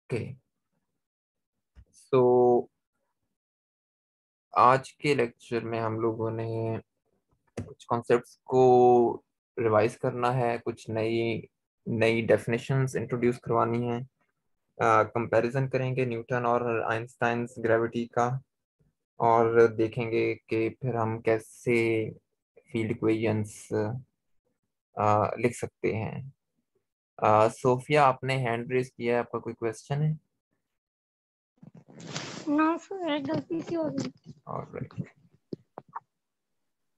Okay, सो आज के lecture में हम लोगों ने कुछ कॉन्सेप्ट्स को रिवाइज करना है, कुछ नई नई डेफिनेशंस इंट्रोड्यूस करवानी है। कंपैरिजन करेंगे न्यूटन और आइंस्टाइन्स ग्रेविटी का, और देखेंगे कि फिर हम कैसे फील्ड इक्वेशंस लिख सकते हैं। सोफिया, आपने हैंड रेज किया है, आपका कोई क्वेश्चन है? ना सर, गलती से हो गई। ऑलराइट,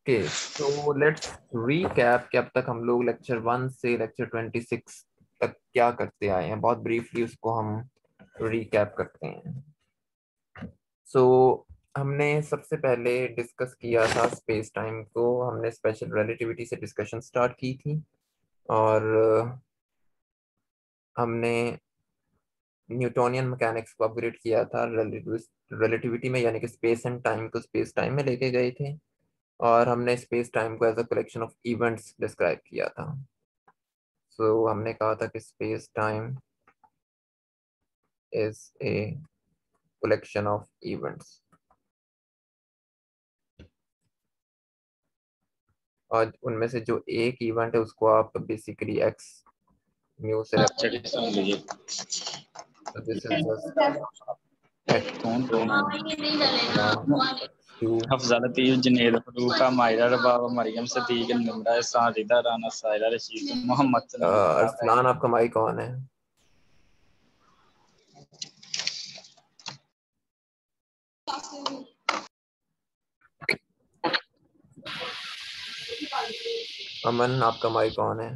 ओके, तो लेट्स रीकैप कि अब तक हम लोग लेक्चर 1 से लेक्चर 26 तक क्या करते आए हैं। बहुत ब्रीफली उसको हम रीकैप करते हैं। सो हमने सबसे पहले डिस्कस किया था स्पेस टाइम को, हमने स्पेशल रिलेटिविटी से डिस्कशन स्टार्ट की थी, और हमने न्यूटोनियन मैकेनिक्स को अपग्रेड किया था रिलेटिविटी में, यानी कि स्पेस एंड टाइम को स्पेस टाइम में लेके गए थे, और हमने स्पेस टाइम को as a collection of events describe किया था। सो हमने कहा था कि space time is a collection of events, और उनमें से जो एक इवेंट है उसको आप बेसिकली एक्स म्यू से this is just Afzal Latif Junaid Farooqa Mahira Rabab Maryam Sadiq Nimra Ehsan Rida Rana Sahira Rashid Mohammad Arsalan, आपका माइक ऑन है। अमन, आपका माइक ऑन है।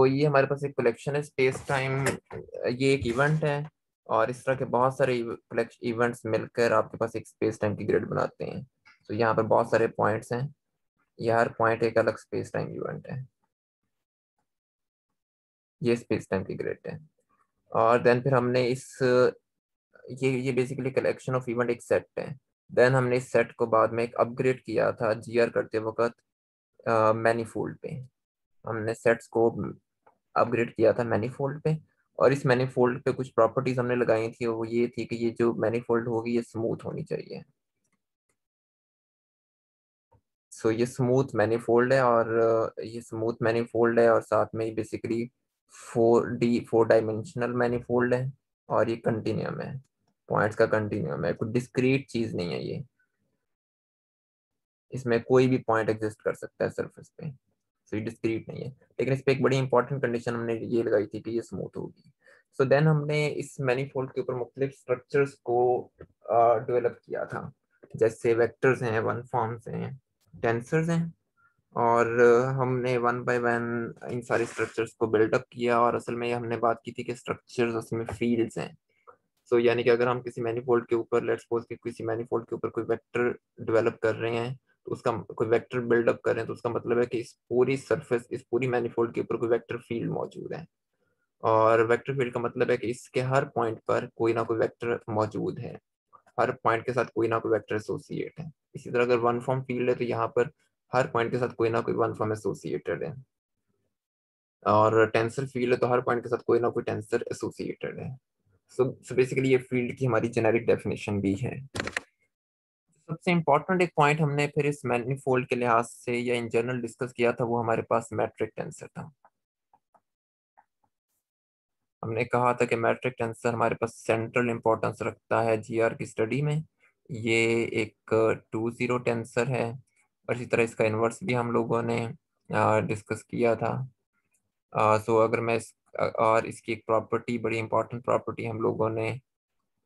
ये हमारे पास एक कलेक्शन है स्पेस टाइम, ये एक इवेंट है, और इस तरह के बहुत सारे इवेंट्स मिलकर आपके पास एक स्पेस टाइम की ग्रिड बनाते हैं। यहाँ पर बहुत सारे पॉइंट्स हैं, ये हर पॉइंट एक अलग स्पेस टाइम इवेंट है, ये स्पेस टाइम की ग्रिड है। और देन फिर हमने ये बेसिकली कलेक्शन ऑफ इवेंट एक सेट है। देन हमने इस सेट को बाद में एक अपग्रेड किया था जीआर करते वक्त मैनीफोल्ड पे। हमने सेट्स को अपग्रेड किया था मैनीफोल्ड पे, और इस मैनीफोल्ड पे कुछ प्रॉपर्टीज हमने लगाई थी, वो ये थी कि ये जो मैनीफोल्ड होगी ये स्मूथ होनी चाहिए। ये स्मूथ मैनीफोल्ड है, और ये स्मूथ मैनीफोल्ड है, और साथ में बेसिकली 4 डायमेंशनल मैनीफोल्ड है, और ये कंटिन्यूम है, पॉइंट्स का कंटिन्यूम है, कुछ डिस्क्रीट चीज नहीं है ये, इसमें कोई भी पॉइंट एग्जिस्ट कर सकता है सरफेस पे, ये डिस्क्रीट नहीं है। लेकिन इस पे एक बड़ी इंपॉर्टेंट कंडीशन हमने ये लगाई थी कि ये स्मूथ होगी। देन हमने इस मैनीफोल्ड के ऊपर मुख्तलिफ स्ट्रक्चर्स को डेवलप किया था, जैसे वेक्टर्स हैं, वन फॉर्म्स हैं, टेंसर्स हैं, और हमने वन बाय वन इन सारे स्ट्रक्चर्स को बिल्डअप किया, और असल में हमने बात की थी कि स्ट्रक्चर्स उसमें फील्ड्स हैं। यानी कि अगर हम किसी मैनीफोल्ड के ऊपर, लेट्स सपोज कि किसी मैनीफोल्ड के ऊपर कोई वेक्टर डेवलप कर रहे हैं, तो उसका कोई वेक्टर बिल्डअप कर रहे हैं, तो उसका मतलब है कि इस पूरी सरफेस, इस पूरी मैनीफोल्ड के ऊपर कोई वेक्टर फील्ड मौजूद है, और वेक्टर फील्ड का मतलब है कि इसके हर पॉइंट पर कोई ना कोई वेक्टर मौजूद है, हर पॉइंट के साथ कोई ना कोई वेक्टर एसोसिएट है। इसी तरह अगर वन फॉर्म फील्ड है तो यहाँ पर हर पॉइंट के साथ कोई ना कोई वन फॉर्म एसोसिएटेड है, और टेंसर फील्ड है तो हर पॉइंट के साथ कोई ना कोई टेंसर एसोसिएटेड है। सो बेसिकली ये फील्ड की हमारी जेनेरिक डेफिनेशन भी है। सबसे इंपॉर्टेंट एक पॉइंट हमने फिर इस मैनीफोल्ड के लिहाज से या इन जनरल डिस्कस किया था, वो हमारे पास मैट्रिक टेंसर था। हमने कहा था कि मैट्रिक टेंसर हमारे पास सेंट्रल इंपॉर्टेंस रखता है जीआर की स्टडी में। ये एक 2 0 टेंसर है, और इसी तरह इसका इन्वर्स भी हम लोगों ने डिस्कस किया था। अगर मैं और इसकी एक प्रॉपर्टी, बड़ी इंपॉर्टेंट प्रॉपर्टी हम लोगों ने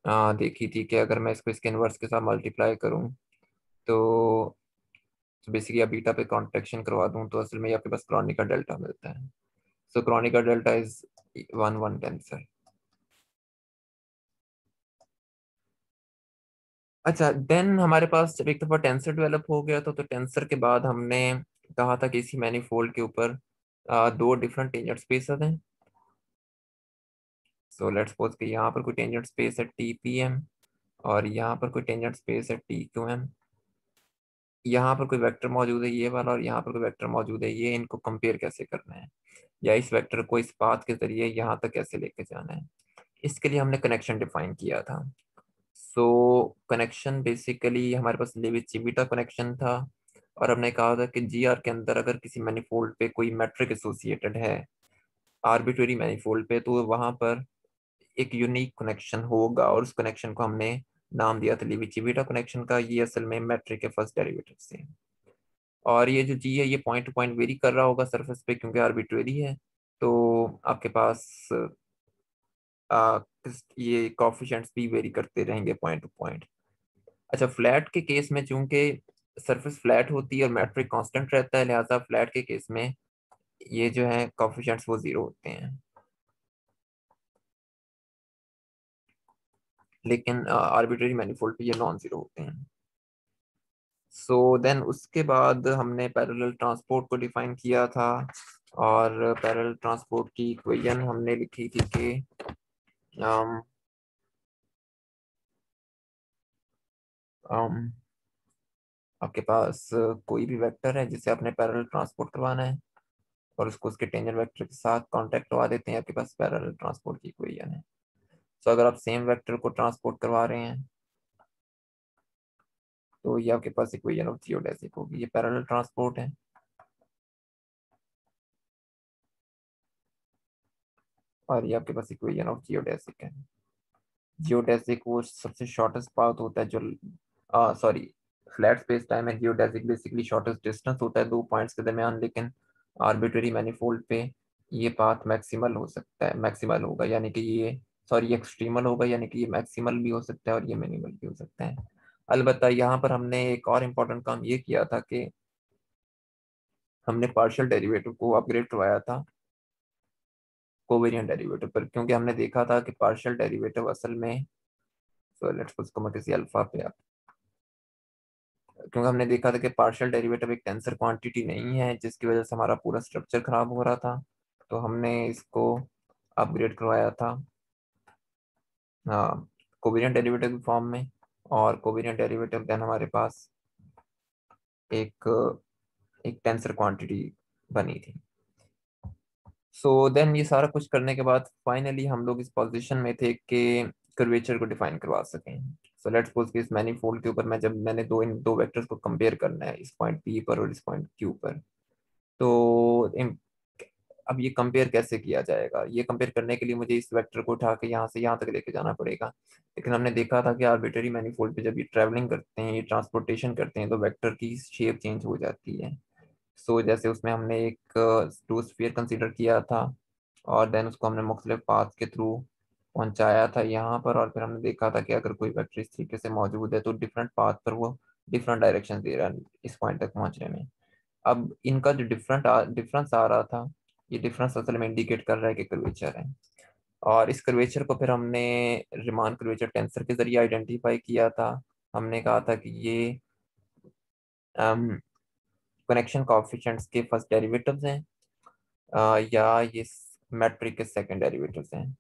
देखी थी कि अगर मैं इसको इसके इन्वर्स के साथ मल्टीप्लाई करूं, तो बेसिकली आप बीटा पे कॉन्ट्रैक्शन करवा दूं, तो असल में आपके पास क्रॉनिका डेल्टा मिलता है। क्रॉनिका डेल्टा इज 1 1 टेंसर। अच्छा, देन हमारे पास जब एक दफा टेंसर डेवलप हो गया था, तो टेंसर के बाद हमने कहा था कि इसी मैनीफोल्ड के ऊपर 2 डिफरेंट टेंजेंट स्पेसेस हैं। लेट्स सपोज कि यहाँ पर कोई टेंजेंट स्पेस है टी पी एम, और यहाँ पर कोई टेंजेंट स्पेस है टी क्यू एम। यहाँ पर कोई वेक्टर मौजूद है ये वाला, और यहाँ पर कोई वेक्टर मौजूद है ये, इनको कंपेयर कैसे करना है, या इस वेक्टर को इस पाथ के जरिए यहाँ तक कैसे लेके जाना है, इसके लिए हमने कनेक्शन डिफाइन किया था। सो कनेक्शन बेसिकली हमारे पास लेविस चिविटा कनेक्शन था, और हमने कहा था कि जी आर के अंदर अगर किसी मैनिफोल्ड पे कोई मैट्रिक एसोसिएटेड है आर्बिट्रेरी मैनिफोल्ड पे, तो वहां पर एक यूनिक कनेक्शन होगा, और उस कनेक्शन को हमने नाम दिया था लेविस चिविटा कनेक्शन का। ये असल में मैट्रिक के फर्स्ट डेरिवेटिव से, और ये जो जी है ये पॉइंट टू पॉइंट वेरी कर रहा होगा सरफेस पे क्योंकि आर्बिट्रेरी है, तो आपके पास ये कॉफिशेंट्स भी वेरी करते रहेंगे पॉइंट टू पॉइंट। अच्छा, फ्लैट के केस में चूंकि सरफेस फ्लैट होती है और मैट्रिक कांस्टेंट रहता है, लिहाजा फ्लैट के केस में ये जो है कॉफिशेंट्स वो जीरो होते हैं, लेकिन आर्बिट्रेरी मैनिफोल्ड पे ये नॉन जीरो होते हैं। सो देन उसके बाद हमने पैरेलल ट्रांसपोर्ट को डिफाइन किया था, और पैरेलल ट्रांसपोर्ट की इक्वेशन हमने लिखी थी कि um, um, आपके पास कोई भी वेक्टर है जिसे आपने पैरेलल ट्रांसपोर्ट करवाना है, और उसको उसके टेंजेंट वेक्टर के साथ कांटेक्ट करवा देते हैं, आपके पास पैरेलल ट्रांसपोर्ट की इक्वेशन है। सो अगर आप सेम वेक्टर को ट्रांसपोर्ट करवा रहे हैं तो ये आपके पास इक्वेशन ऑफ जियोडेसिक होगी, ये पैरेलल ट्रांसपोर्ट है। और ये आपके पास इक्वेशन ऑफ जियोडेसिक है। जियोडेसिक वो सबसे शॉर्टेस्ट पाथ होता है जो, सॉरी, फ्लैट स्पेस टाइम है, जियोडेसिक बेसिकली शॉर्टेस्ट डिस्टेंस होता है दो पॉइंट्स के दरमियान, लेकिन आर्बिट्रेरी मैनिफोल्ड पे ये पाथ मैक्सिमल हो सकता है, मैक्सिमल होगा यानी कि ये, सॉरी, ये एक्सट्रीमल होगा यानी कि ये मैक्सिमल भी हो सकता है और ये मिनिमल भी हो सकता है। अलबत्ता यहाँ पर हमने एक और इम्पोर्टेंट काम ये किया था कि हमने पार्शियल डेरिवेटिव को अपग्रेड करवाया था कोवेरिएंट डेरिवेटिव पर, क्योंकि हमने देखा था कि पार्शियल डेरिवेटिव असल में, सो लेट्स उसको मैं किसी अल्फा पे, क्योंकि हमने देखा था कि पार्शियल डेरिवेटिव एक टेंसर क्वांटिटी नहीं है, जिसकी वजह से हमारा पूरा स्ट्रक्चर खराब हो रहा था, तो हमने इसको अपग्रेड करवाया था, हाँ, कोवेरिएंट डेरिवेटिव फॉर्म में। और कोवेरिएंट डेरिवेटिव देन हमारे पास एक एक टेंसर क्वांटिटी बनी थी। सो देन ये सारा कुछ करने के बाद फाइनली हम लोग इस पोजीशन में थे कि कर्वेचर को डिफाइन करवा सकें। सो लेट्स सपोज कि इस मैनीफोल्ड के ऊपर मैं, जब मैंने इन दो वेक्टर्स को कंपेयर करना है, इस पॉइंट पी पर और इस पॉइंट क्यू पर, तो अब ये कंपेयर कैसे किया जाएगा, ये कंपेयर करने के लिए मुझे इस वेक्टर को उठा के यहाँ से यहाँ तक लेके जाना पड़ेगा। लेकिन हमने देखा था कि आर्बिट्रेरी मैनीफोल्ड पे जब ये ट्रैवलिंग करते हैं, ये ट्रांसपोर्टेशन करते हैं, तो वेक्टर की शेप चेंज हो जाती है। सो जैसे उसमें हमने एक टू स्फीयर कंसीडर किया था, और देन उसको हमने मुख्तलिफ पाथ के थ्रू पहुंचाया था यहाँ पर, और फिर हमने देखा था कि अगर कोई वेक्टर इस तरीके से मौजूद है तो डिफरेंट पाथ पर वो डिफरेंट डायरेक्शन दे रहा है इस पॉइंट तक पहुंचने में। अब इनका जो डिफरेंस आ रहा था, ये डिफरेंस असल में इंडिकेट कर रहा है कि कर्वेचर है, और इस कर्वेचर को फिर हमने रिमान कर्वेचर टेंसर के जरिए आइडेंटिफाई किया था। हमने कहा था कि ये कनेक्शन कोएफिशिएंट्स के फर्स्ट डेरिवेटिव्स हैं, या ये मैट्रिक के सेकंड डेरिवेटिव्स हैं।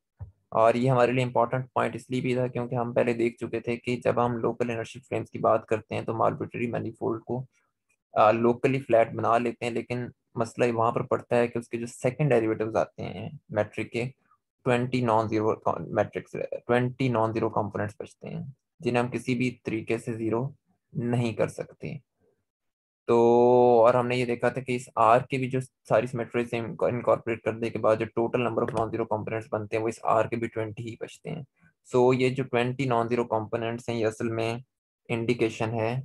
और ये हमारे लिए इंपॉर्टेंट पॉइंट इसलिए भी था क्योंकि हम पहले देख चुके थे कि जब हम लोकल इनर्शियल फ्रेम्स की बात करते हैं तो हम आर्बिट्रेरी मैनीफोल्ड को लोकली फ्लैट बना लेते हैं, लेकिन मसला वहां पर पड़ता है कि उसके जो सेकंड डेरिवेटिव्स आते हैं मैट्रिक के, 20 नॉन जीरो कंपोनेंट्स बचते हैं, जिन्हें हम किसी भी तरीके से जीरो नहीं कर सकते। तो और हमने ये देखा था कि इस आर के भी जो सारी सिमेट्री से इनकॉर्पोरेट करने के बाद जो total number of non zero components बनते हैं वो इस आर के भी 20 ही बचते हैं। सो ये जो 20 नॉन जीरो कंपोनेंट्स हैं ये असल में इंडिकेशन है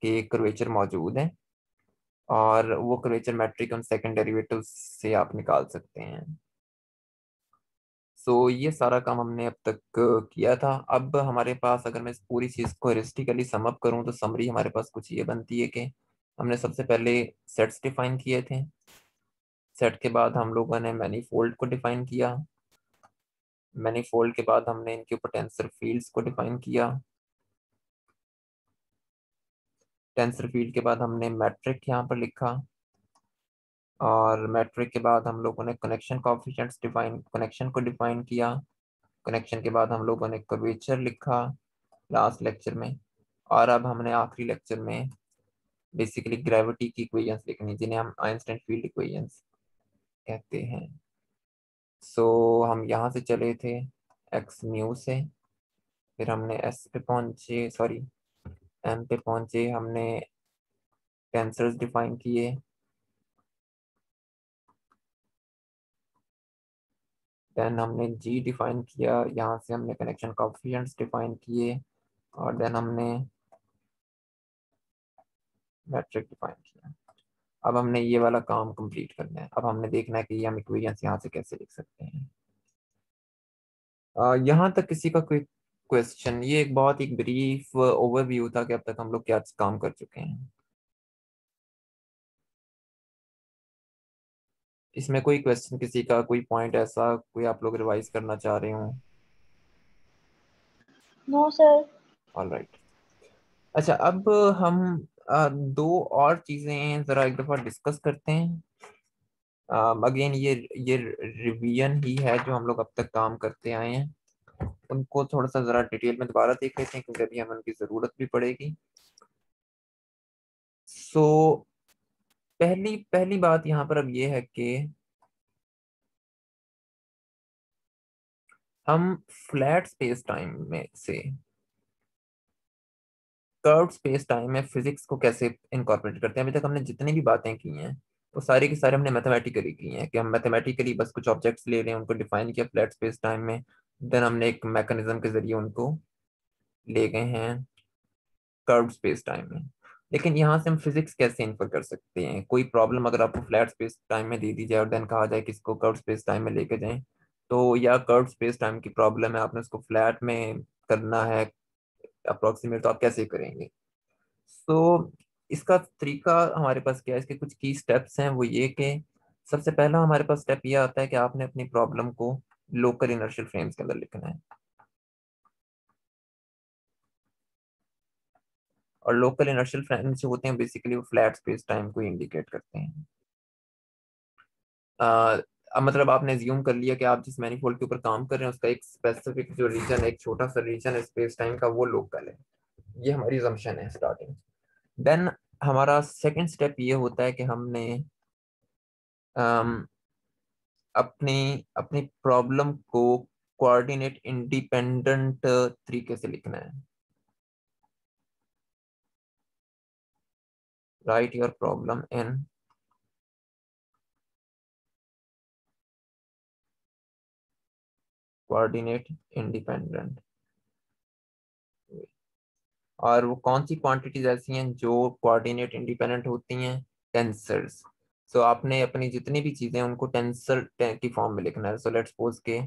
कि कर्वेचर मौजूद है, और वो कर्वेचर मैट्रिक उन सेकंड डेरिवेटिव से आप निकाल सकते हैं। सो ये सारा काम हमने अब तक किया था। अब हमारे पास, अगर मैं इस पूरी चीज को हिस्टोरिकली सम अप करूं तो समरी हमारे पास कुछ ये बनती है कि हमने सबसे पहले सेट्स डिफाइन किए थे, सेट के बाद हम लोगों ने मैनीफोल्ड को डिफाइन किया, मैनीफोल्ड के बाद हमने इनके ऊपर टेंसर फील्ड्स को डिफाइन किया, टेंसर फील्ड के बाद हमने मैट्रिक यहाँ पर लिखा, और मैट्रिक के बाद हम लोगों ने कनेक्शन कोएफिशिएंट्स डिफाइन, कनेक्शन को डिफाइन किया, कनेक्शन के बाद हम लोगों ने कर्वेचर लिखा लास्ट लेक्चर में, और अब हमने आखिरी लेक्चर में बेसिकली ग्रेविटी की इक्वेशंस लिखनी जिन्हें हम आइंस्टाइन फील्ड इक्वेशंस कहते हैं। सो हम यहाँ से चले थे एक्स म्यू से, फिर हमने एस पे पहुंचे, सॉरी एम पे पहुंचे, हमने टेंसर्स डिफाइन किए, देन हमने जी डिफाइन किया, यहाँ से हमने कनेक्शन कोएफिशिएंट्स डिफाइन किए, और देन हमने मैट्रिक डिफाइन किया। अब हमने ये वाला काम कंप्लीट करना है। अब हमने देखना है कि ये हम इक्वेशंस यहाँ से कैसे लिख सकते हैं। यहाँ तक किसी का कोई क्वेश्चन? ये एक बहुत ही ब्रीफ ओवरव्यू था कि अब तक हम लोग क्या काम कर चुके हैं। इसमें कोई क्वेश्चन, किसी का कोई पॉइंट ऐसा कोई आप लोग रिवाइज करना चाह रहे हो? No sir. ऑलराइट। अच्छा, अब हम दो और चीजें जरा एक दफा डिस्कस करते हैं। अगेन ये रिवीजन ही है जो हम लोग अब तक काम करते आए हैं, उनको थोड़ा सा जरा डिटेल में दोबारा देख लेते हैं क्योंकि अभी हमें उनकी जरूरत भी पड़ेगी। सो पहली पहली बात यहाँ पर अब ये है कि हम फ्लैट स्पेस टाइम में से कर्व्ड स्पेस टाइम में फिजिक्स को कैसे इनकॉर्पोरेट करते हैं। अभी तक हमने जितनी भी बातें की हैं वो सारी की सारी हमने मैथमेटिकली की हैं कि हम मैथमेटिकली बस कुछ ऑब्जेक्ट्स ले रहे हैं, उनको डिफाइन किया फ्लैट स्पेस टाइम में, देन हमने एक मैकेनिज्म के जरिए उनको ले गए हैं कर्व्ड स्पेस टाइम में। लेकिन यहाँ से हम फिजिक्स कैसे इन्फर कर सकते हैं? कोई प्रॉब्लम अगर आपको फ्लैट स्पेस टाइम में दे दी जाए और देन कहा जाए कि इसको कर्व्ड स्पेस टाइम में लेके जाएं, तो या कर्व्ड स्पेस टाइम की प्रॉब्लम है, आपने उसको फ्लैट में करना है अप्रोक्सीमेट, तो आप कैसे करेंगे? तो इसका तरीका हमारे पास क्या है, इसके कुछ की स्टेप्स हैं। वो ये कि सबसे पहला हमारे पास स्टेप ये आता है कि आपने अपनी प्रॉब्लम को लोकल इनर्शियल फ्रेम्स के अंदर लिखना है। और लोकल इनर्शियल फ्रेम्स जो होते हैं बेसिकली वो फ्लैट स्पेस टाइम को इंडिकेट करते हैं। अब मतलब आपने ज्यूम कर लिया कि आप जिस मैनीफोल्ड के ऊपर काम कर रहे हैं उसका एक स्पेसिफिक जो रीजन, एक छोटा सा रीजन है स्पेस टाइम का, वो लोकल है। ये हमारी assumption है स्टार्टिंग। देन हमारा सेकंड स्टेप ये होता है कि हमने अपनी अपनी प्रॉब्लम को कोऑर्डिनेट इंडिपेंडेंट तरीके से लिखना है। Right your problem in coordinate independent. और वो कौन सी क्वांटिटीज ऐसी हैं जो कोऑर्डिनेट इंडिपेंडेंट होती हैं? टेंसर्स। सो आपने अपनी जितनी भी चीजें उनको टेंसर की फॉर्म में लिखना है। सो लेट्स सपोज के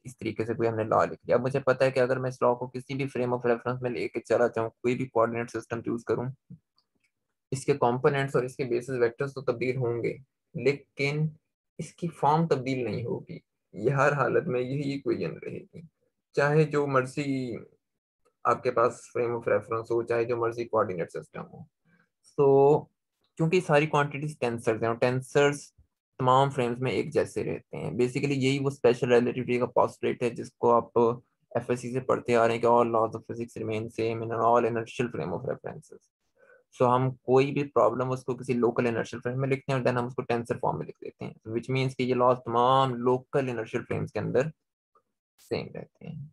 इस तरीके से कोई हमने लॉ लिख लिया। अब मुझे पता है कि अगर मैं इस लॉ को किसी भी फ्रेम ऑफ रेफरेंस में लेके चला जाऊँ, कोई भी कोऑर्डिनेट सिस्टम चूज करूँ, इसके कंपोनेंट्स और इसके बेसिस वेक्टर्स तो तब्दील होंगे लेकिन इसकी फॉर्म तब्दील नहीं होगी। ये हर हालत में यही इक्वेशन रहेगी, चाहे जो मर्जी आपके पास फ्रेम ऑफ रेफरेंस हो, चाहे जो मर्जी कोऑर्डिनेट सिस्टम हो। तो क्योंकि सारी क्वांटिटीज टेंसर्स हैं और टेंसर्स तमाम फ्रेम्स में एक जैसे रहते हैं, बेसिकली यही वो स्पेशल रिलेटिविटी का पोस्टुलेट है जिसको आप एफएससी से पढ़ते आ रहे हैं कि all laws of physics remain same in all inertial frame of references. So हम कोई भी प्रॉब्लम उसको किसी लोकल इनर्शियल फ्रेम में लिखते हैं और देन हम उसको टेंसर फॉर्म में लिख देते हैं, विच मीन्स कि ये लॉज तमाम लोकल इनर्शियल फ्रेम्स के अंदर सेम रहते हैं।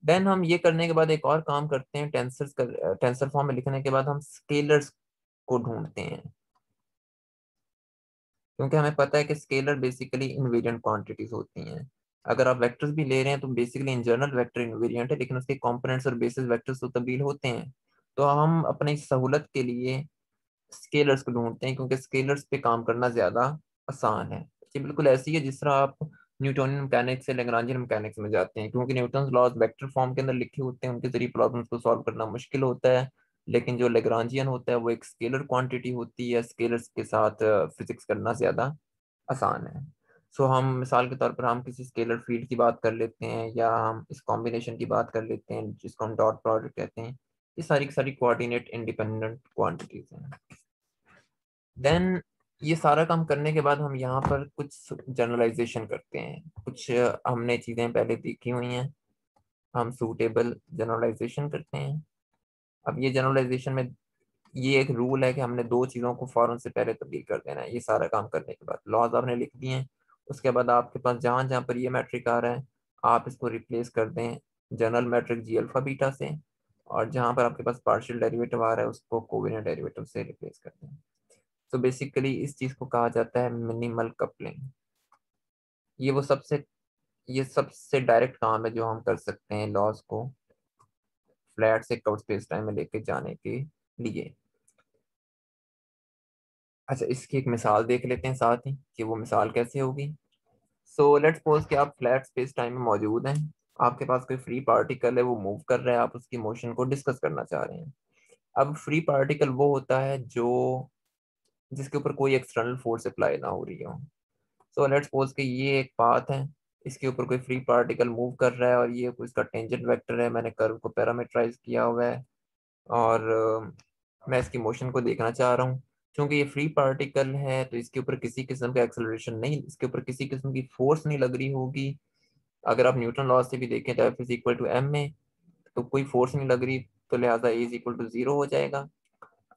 देन हम ये करने के बाद एक और काम करते हैं, टेंसर फॉर्म में लिखने के बाद हम स्केलर्स को ढूंढते हैं, क्योंकि हमें पता है कि स्केलर बेसिकली इनवेरिएंट क्वांटिटीज होती हैं। अगर आप वेक्टर्स भी ले रहे हैं तो basically in general vector invariant है, लेकिन उसके कंपोनेंट्स और बेसिस वेक्टर्स तो तब्दील होते हैं। तो हम अपनी सहूलत के लिए स्केलर्स को ढूंढते हैं क्योंकि स्केलर्स पे काम करना ज्यादा आसान है। ये बिल्कुल ऐसी है जिस तरह आप न्यूटोनियन मैकेनिक्स से लैग्रांजियन मैकेनिक्स में जाते हैं, क्योंकि न्यूटन्स लॉज वेक्टर फॉर्म के अंदर लिखे होते हैं, उनके जरिए प्रॉब्लम्स को सॉल्व करना मुश्किल होता है। लेकिन जो लैग्रांजियन होता है वो एक स्केलर क्वांटिटी होती है, स्केलर्स के साथ फिजिक्स करना ज्यादा आसान है। सो हम मिसाल के तौर पर हम किसी स्केलर फील्ड की बात कर लेते हैं या हम इस कॉम्बिनेशन की बात कर लेते हैं जिसको हम डॉट प्रोडक्ट कहते हैं। ये सारी की सारी कोऑर्डिनेट इंडिपेंडेंट क्वांटिटीज हैं। देन ये सारा काम करने के बाद हम यहाँ पर कुछ जनरलाइजेशन करते हैं। कुछ हमने चीज़ें पहले देखी हुई हैं, हम सूटेबल जनरलाइजेशन करते हैं। अब ये जनरलाइजेशन में ये एक रूल है कि हमने दो चीज़ों को फौरन से पहले तब्दील कर देना है। ये सारा काम करने के बाद लॉज आपने लिख दिए हैं, उसके बाद आपके पास जहाँ जहाँ पर ये मैट्रिक आ रहा है आप इसको रिप्लेस कर दें जनरल मैट्रिक जी अल्फा बीटा से, और जहाँ पर आपके पास पार्शियल डेरिवेटिव आ रहा है उसको कोवेरिएंट डेरिवेटिव से रिप्लेस कर दें। तो बेसिकली इस चीज़ को कहा जाता है मिनिमल कपलिंग। ये वो सबसे ये सबसे डायरेक्ट काम है जो हम कर सकते हैं लॉज को फ्लैट से कर्व स्पेस टाइम में लेके जाने के लिए। अच्छा, इसकी एक मिसाल देख लेते हैं साथ ही कि वो मिसाल कैसे होगी। सो लेट्स सपोज कि आप फ्लैट स्पेस टाइम में मौजूद हैं, आपके पास कोई फ्री पार्टिकल है, वो मूव कर रहा है, आप उसकी मोशन को डिस्कस करना चाह रहे हैं। अब फ्री पार्टिकल वो होता है जो जिसके ऊपर कोई एक्सटर्नल फोर्स अप्लाई ना हो रही हो। सो लेट्स सपोज कि ये एक पाथ है, इसके ऊपर कोई फ्री पार्टिकल मूव कर रहा है और ये कोई इसका टेंजेंट वेक्टर है, मैंने कर्व को पैरामीटराइज किया हुआ है और मैं इसकी मोशन को देखना चाह रहा हूँ। क्योंकि ये फ्री पार्टिकल है तो इसके ऊपर किसी किस्म का एक्सेलरेशन नहीं, इसके ऊपर किसी किस्म की फोर्स नहीं लग रही होगी। अगर आप न्यूटन लॉ से भी देखें तो F is equal to M में, तो कोई फोर्स नहीं लग रही, तो लिहाजा A is equal to zero हो जाएगा।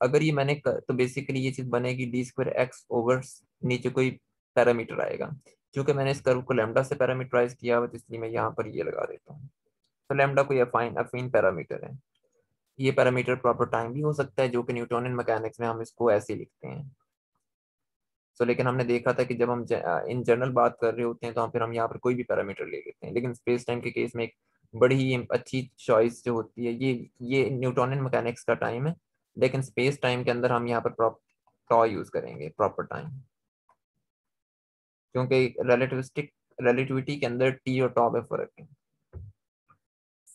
अगर ये तो बेसिकली ये चीज बनेगी डी स्क्वायर एक्स ओवर, नीचे कोई पैरामीटर आएगा। क्योंकि मैंने इस कर्व को लैम्डा से पैरामीटराइज किया हुआ तो इसलिए मैं यहाँ पर ये लगा देता हूँ। तो लैम्डा कोई अफीन पैरामीटर है। ये पैरामीटर प्रॉपर टाइम भी हो सकता है जो कि न्यूटोनियन मैकेनिक्स में हम इसको ऐसे लिखते हैं। सो लेकिन हमने देखा था कि जब हम इन जनरल बात कर रहे होते हैं तो फिर हम यहाँ पर कोई भी पैरामीटर ले लेते हैं, लेकिन स्पेस टाइम के केस में एक बड़ी ही अच्छी चॉइस जो होती है ये न्यूटोनियन मैकेनिक्स का टाइम है, लेकिन स्पेस टाइम के अंदर हम यहाँ पर टॉ यूज करेंगे प्रॉपर टाइम, क्योंकि रिलेटिविटी के अंदर टी और टॉ में फर्क है।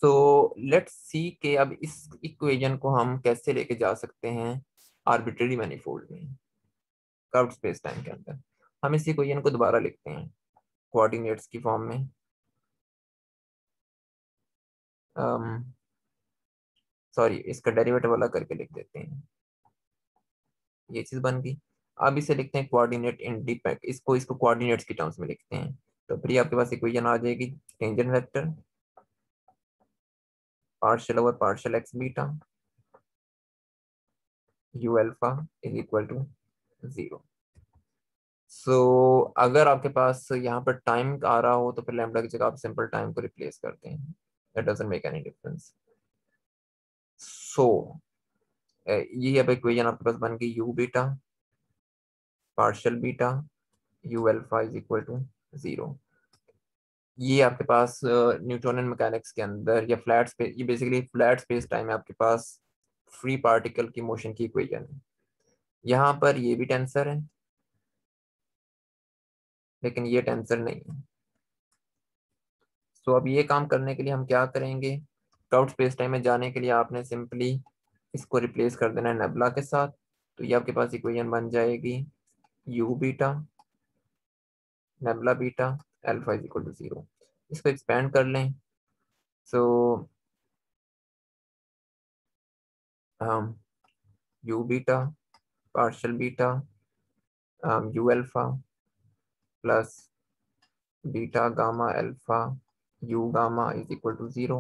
सो लेट्स सी के अब इस इक्वेशन को हम कैसे लेके जा सकते हैं आर्बिट्रेरी मैनीफोल्ड में कर्व्ड स्पेस टाइम के अंदर। हम इस इक्वेशन को दोबारा लिखते हैं कोऑर्डिनेट्स की फॉर्म में। सॉरी, इसका डेरिवेटिव वाला करके लिख देते हैं, ये चीज बन गई। अब इसे लिखते हैं कोऑर्डिनेट इंडिपेंडेंट, इसको इसको कोऑर्डिनेट्स की टर्म्स में लिखते हैं। तो फिर ये आपके पास इक्वेशन आ जाएगी tangent vector partial over partial x beta you alpha is equal to zero. So अगर आपके पास यहाँ पर टाइम आ रहा हो तो फिर लैम्डा की जगह आप सिंपल टाइम को रिप्लेस करते हैं, that doesn't make any difference. So ये अब इक्वेशन आपके पास बन गई u beta partial beta you alpha is equal to zero. ये आपके पास न्यूटोनियन मैकेनिक्स के अंदर या फ्लैट स्पेस, ये बेसिकली फ्लैट स्पेस टाइम है आपके पास फ्री पार्टिकल की मोशन की इक्वेशन है। यहाँ पर ये भी टेंसर है लेकिन ये टेंसर नहीं है। तो अब ये काम करने के लिए हम क्या करेंगे, कर्व्ड स्पेस टाइम में जाने के लिए आपने सिंपली इसको रिप्लेस कर देना है नेबुला के साथ। तो ये आपके पास इक्वेशन बन जाएगी U beta nebula beta alpha is equal to zero. इसको एक्सपेंड कर लें। सो हम U beta partial beta you alpha plus beta gamma alpha U gamma is equal to zero,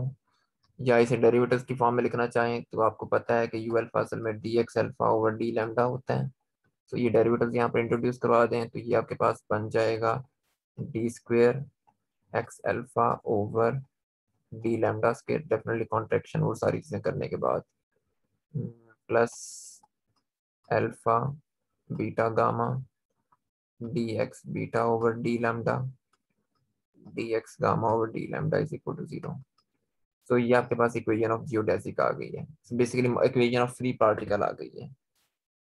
या इसे डेरिवेटिव्स की फॉर्म में लिखना चाहें तो आपको पता है कि यू अल्फा असल में D x alpha over D lambda होता है। तो ये डेरिवेटिव्स यहाँ पर इंट्रोड्यूस करवा दें तो ये आपके पास बन जाएगा d square x alpha over D lambda square, definitely contraction और सारी चीज़ें करने के बाद, plus alpha beta gamma d x beta over D lambda d x gamma over D lambda is equal to zero. तो ये आपके पास इक्वेशन ऑफ जियोडेसिक आ गई है, basically equation of free particle आ गई है।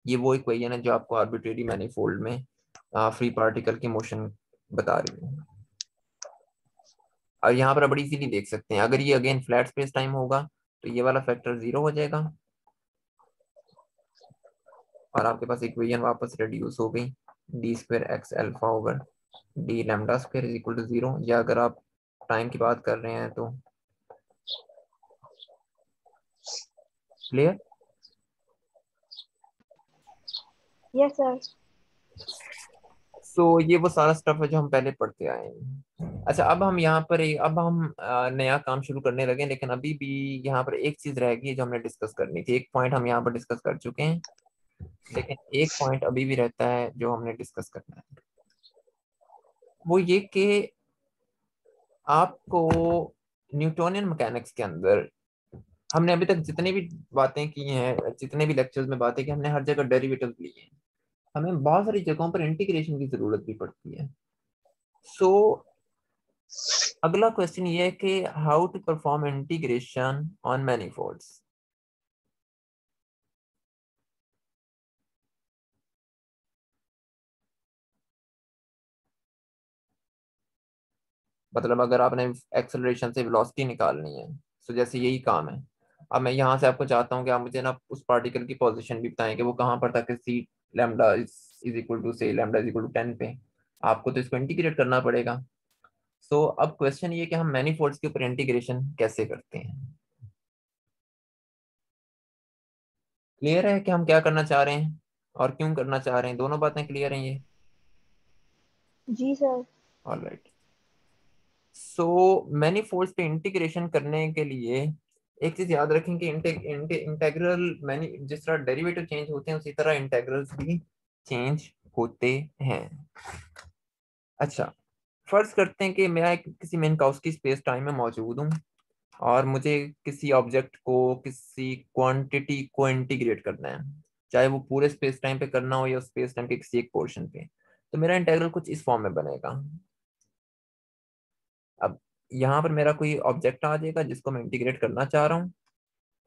ये वो इक्वेशन है जो आपको आर्बिट्रेरी मैनीफोल्ड में फ्री पार्टिकल की मोशन बता रही है। और यहाँ पर बड़ी इजीली देख सकते हैं, अगर ये अगेन फ्लैट स्पेस टाइम होगा तो ये वाला फैक्टर जीरो हो जाएगा और आपके पास इक्वेशन वापस रिड्यूस हो गई D square X alpha over D lambda square is equal to zero. या अगर आप टाइम की बात कर रहे हैं तो क्लियर। Yes sir. सो ये वो सारा स्टफ है जो हम पहले पढ़ते आए हैं। अच्छा, अब हम यहाँ पर अब हम नया काम शुरू करने लगे, लेकिन अभी भी यहाँ पर एक चीज रह गई है जो हमने डिस्कस करनी थी। एक पॉइंट हम यहाँ पर डिस्कस कर चुके हैं, लेकिन एक पॉइंट अभी भी रहता है जो हमने डिस्कस करना है। वो ये कि आपको न्यूटोनियन मैकेनिक्स के अंदर हमने अभी तक जितनी भी बातें की हैं, जितने भी लेक्चर्स में बातें की, हमने हर जगह डेरिवेटिव्स लिए हैं। हमें बहुत सारी जगहों पर इंटीग्रेशन की जरूरत भी पड़ती है। सो अगला क्वेश्चन ये है कि how to perform integration on manifolds. मतलब अगर आपने एक्सेलरेशन से वेलोसिटी निकालनी है, तो जैसे यही काम है। अब मैं यहाँ से आपको चाहता हूँ कि आप मुझे ना उस पार्टिकल की पोजीशन भी बताएं कि वो कहाँ पर था, कि सी लैम्डा इज इक्वल टू से लैम्डा इज इक्वल टू 10 पे। आपको तो इसको इंटीग्रेट करना पड़ेगा। सो अब क्वेश्चन ये कि हम मैनीफोल्ड्स के ऊपर इंटीग्रेशन कैसे करते हैं। क्लियर है कि हम क्या करना चाह रहे हैं और क्यों करना चाह रहे हैं? दोनों बातें क्लियर हैं ये? जी सर। ऑलराइट। सो मैनीफोल्ड्स पे इंटीग्रेशन करने के लिए एक चीज याद रखें कि इंटेग्रल मैनी जिस तरह डेरिवेटिव चेंज होते हैं, उसी तरह इंटेग्रल्स भी चेंज होते हैं। अच्छा, फर्ज करते हैं कि मैं किसी मिन्काउस्की स्पेस टाइम में मौजूद हूँ और मुझे किसी ऑब्जेक्ट को, किसी क्वांटिटी को इंटीग्रेट करना है, चाहे वो पूरे स्पेस टाइम पे करना हो या स्पेस टाइम के किसी एक पोर्शन पे। तो मेरा इंटीग्रल कुछ इस फॉर्म में बनेगा। अब यहाँ पर मेरा कोई ऑब्जेक्ट आ जाएगा जिसको मैं इंटीग्रेट करना चाह रहा हूँ,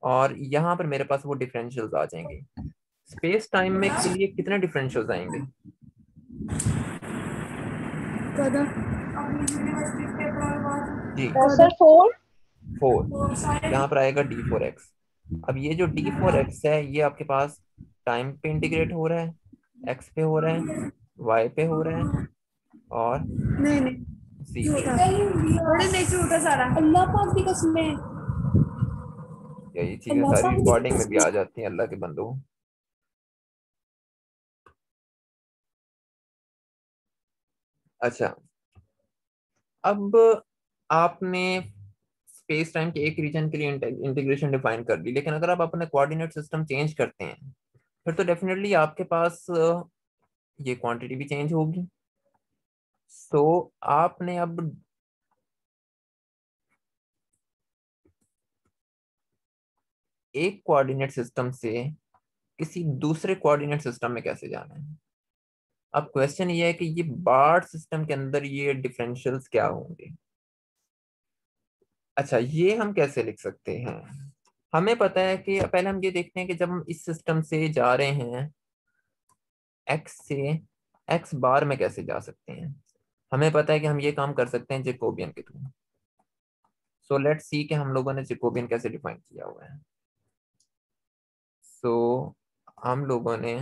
और यहाँ पर मेरे पास वो डिफरेंशियल्स आ जाएंगे। स्पेस टाइम में के लिए कितने डिफरेंशियल्स आएंगे? जी, सर 4। 4। यहाँ पर आएगा d4x। अब ये जो d4x है, ये आपके पास टाइम पे इंटीग्रेट हो रहा है, x पे हो रहा है, y पे हो रहा है, और नहीं नहीं z पे। बड़े नहीं झूठा सारा अल्लाह पाक की कसम है। यही चीजें सारी रिकॉर्डिंग में भी आ जाती हैं अल्लाह के बंदों। अच्छा, अब आपने स्पेस टाइम के एक रीजन के लिए इंटीग्रेशन डिफाइन कर ली, लेकिन अगर आप अपने कोऑर्डिनेट सिस्टम चेंज करते हैं, फिर तो डेफिनेटली आपके पास ये क्वांटिटी भी चेंज होगी। सो आपने अब एक कोऑर्डिनेट सिस्टम से किसी दूसरे कोऑर्डिनेट सिस्टम में कैसे जाना है। अब क्वेश्चन ये है कि ये बार्ट सिस्टम के अंदर ये डिफरेंशियल्स क्या होंगे। अच्छा, ये हम कैसे लिख सकते हैं? हमें पता है कि पहले हम ये देखते हैं कि जब हम इस सिस्टम से जा रहे हैं x से x बार में कैसे जा सकते हैं। हमें पता है कि हम ये काम कर सकते हैं जैकोबियन के थ्रू। सो लेट्स सी कि हम लोगों ने जैकोबियन कैसे डिफाइन किया हुआ है। सो हम लोगों ने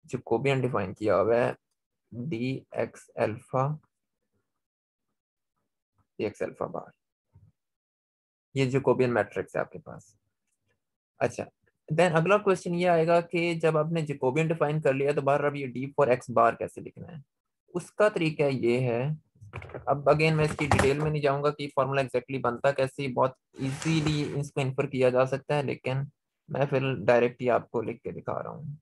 जैकोबियन डिफाइन किया हुआ है डी एक्स अल्फा बार। ये जैकोबियन मैट्रिक्स है आपके पास। अच्छा, देन अगला क्वेश्चन ये आएगा कि जब आपने जैकोबियन डिफाइन कर लिया, तो बाहर अब ये डी फॉर एक्स बार कैसे लिखना है। उसका तरीका ये है, अब अगेन मैं इसकी डिटेल में नहीं जाऊंगा कि फॉर्मूला एग्जैक्टली बनता कैसे, बहुत इजीली इसको इन्फर किया जा सकता है, लेकिन मैं फिर डायरेक्ट ही आपको लिख के दिखा रहा हूँ।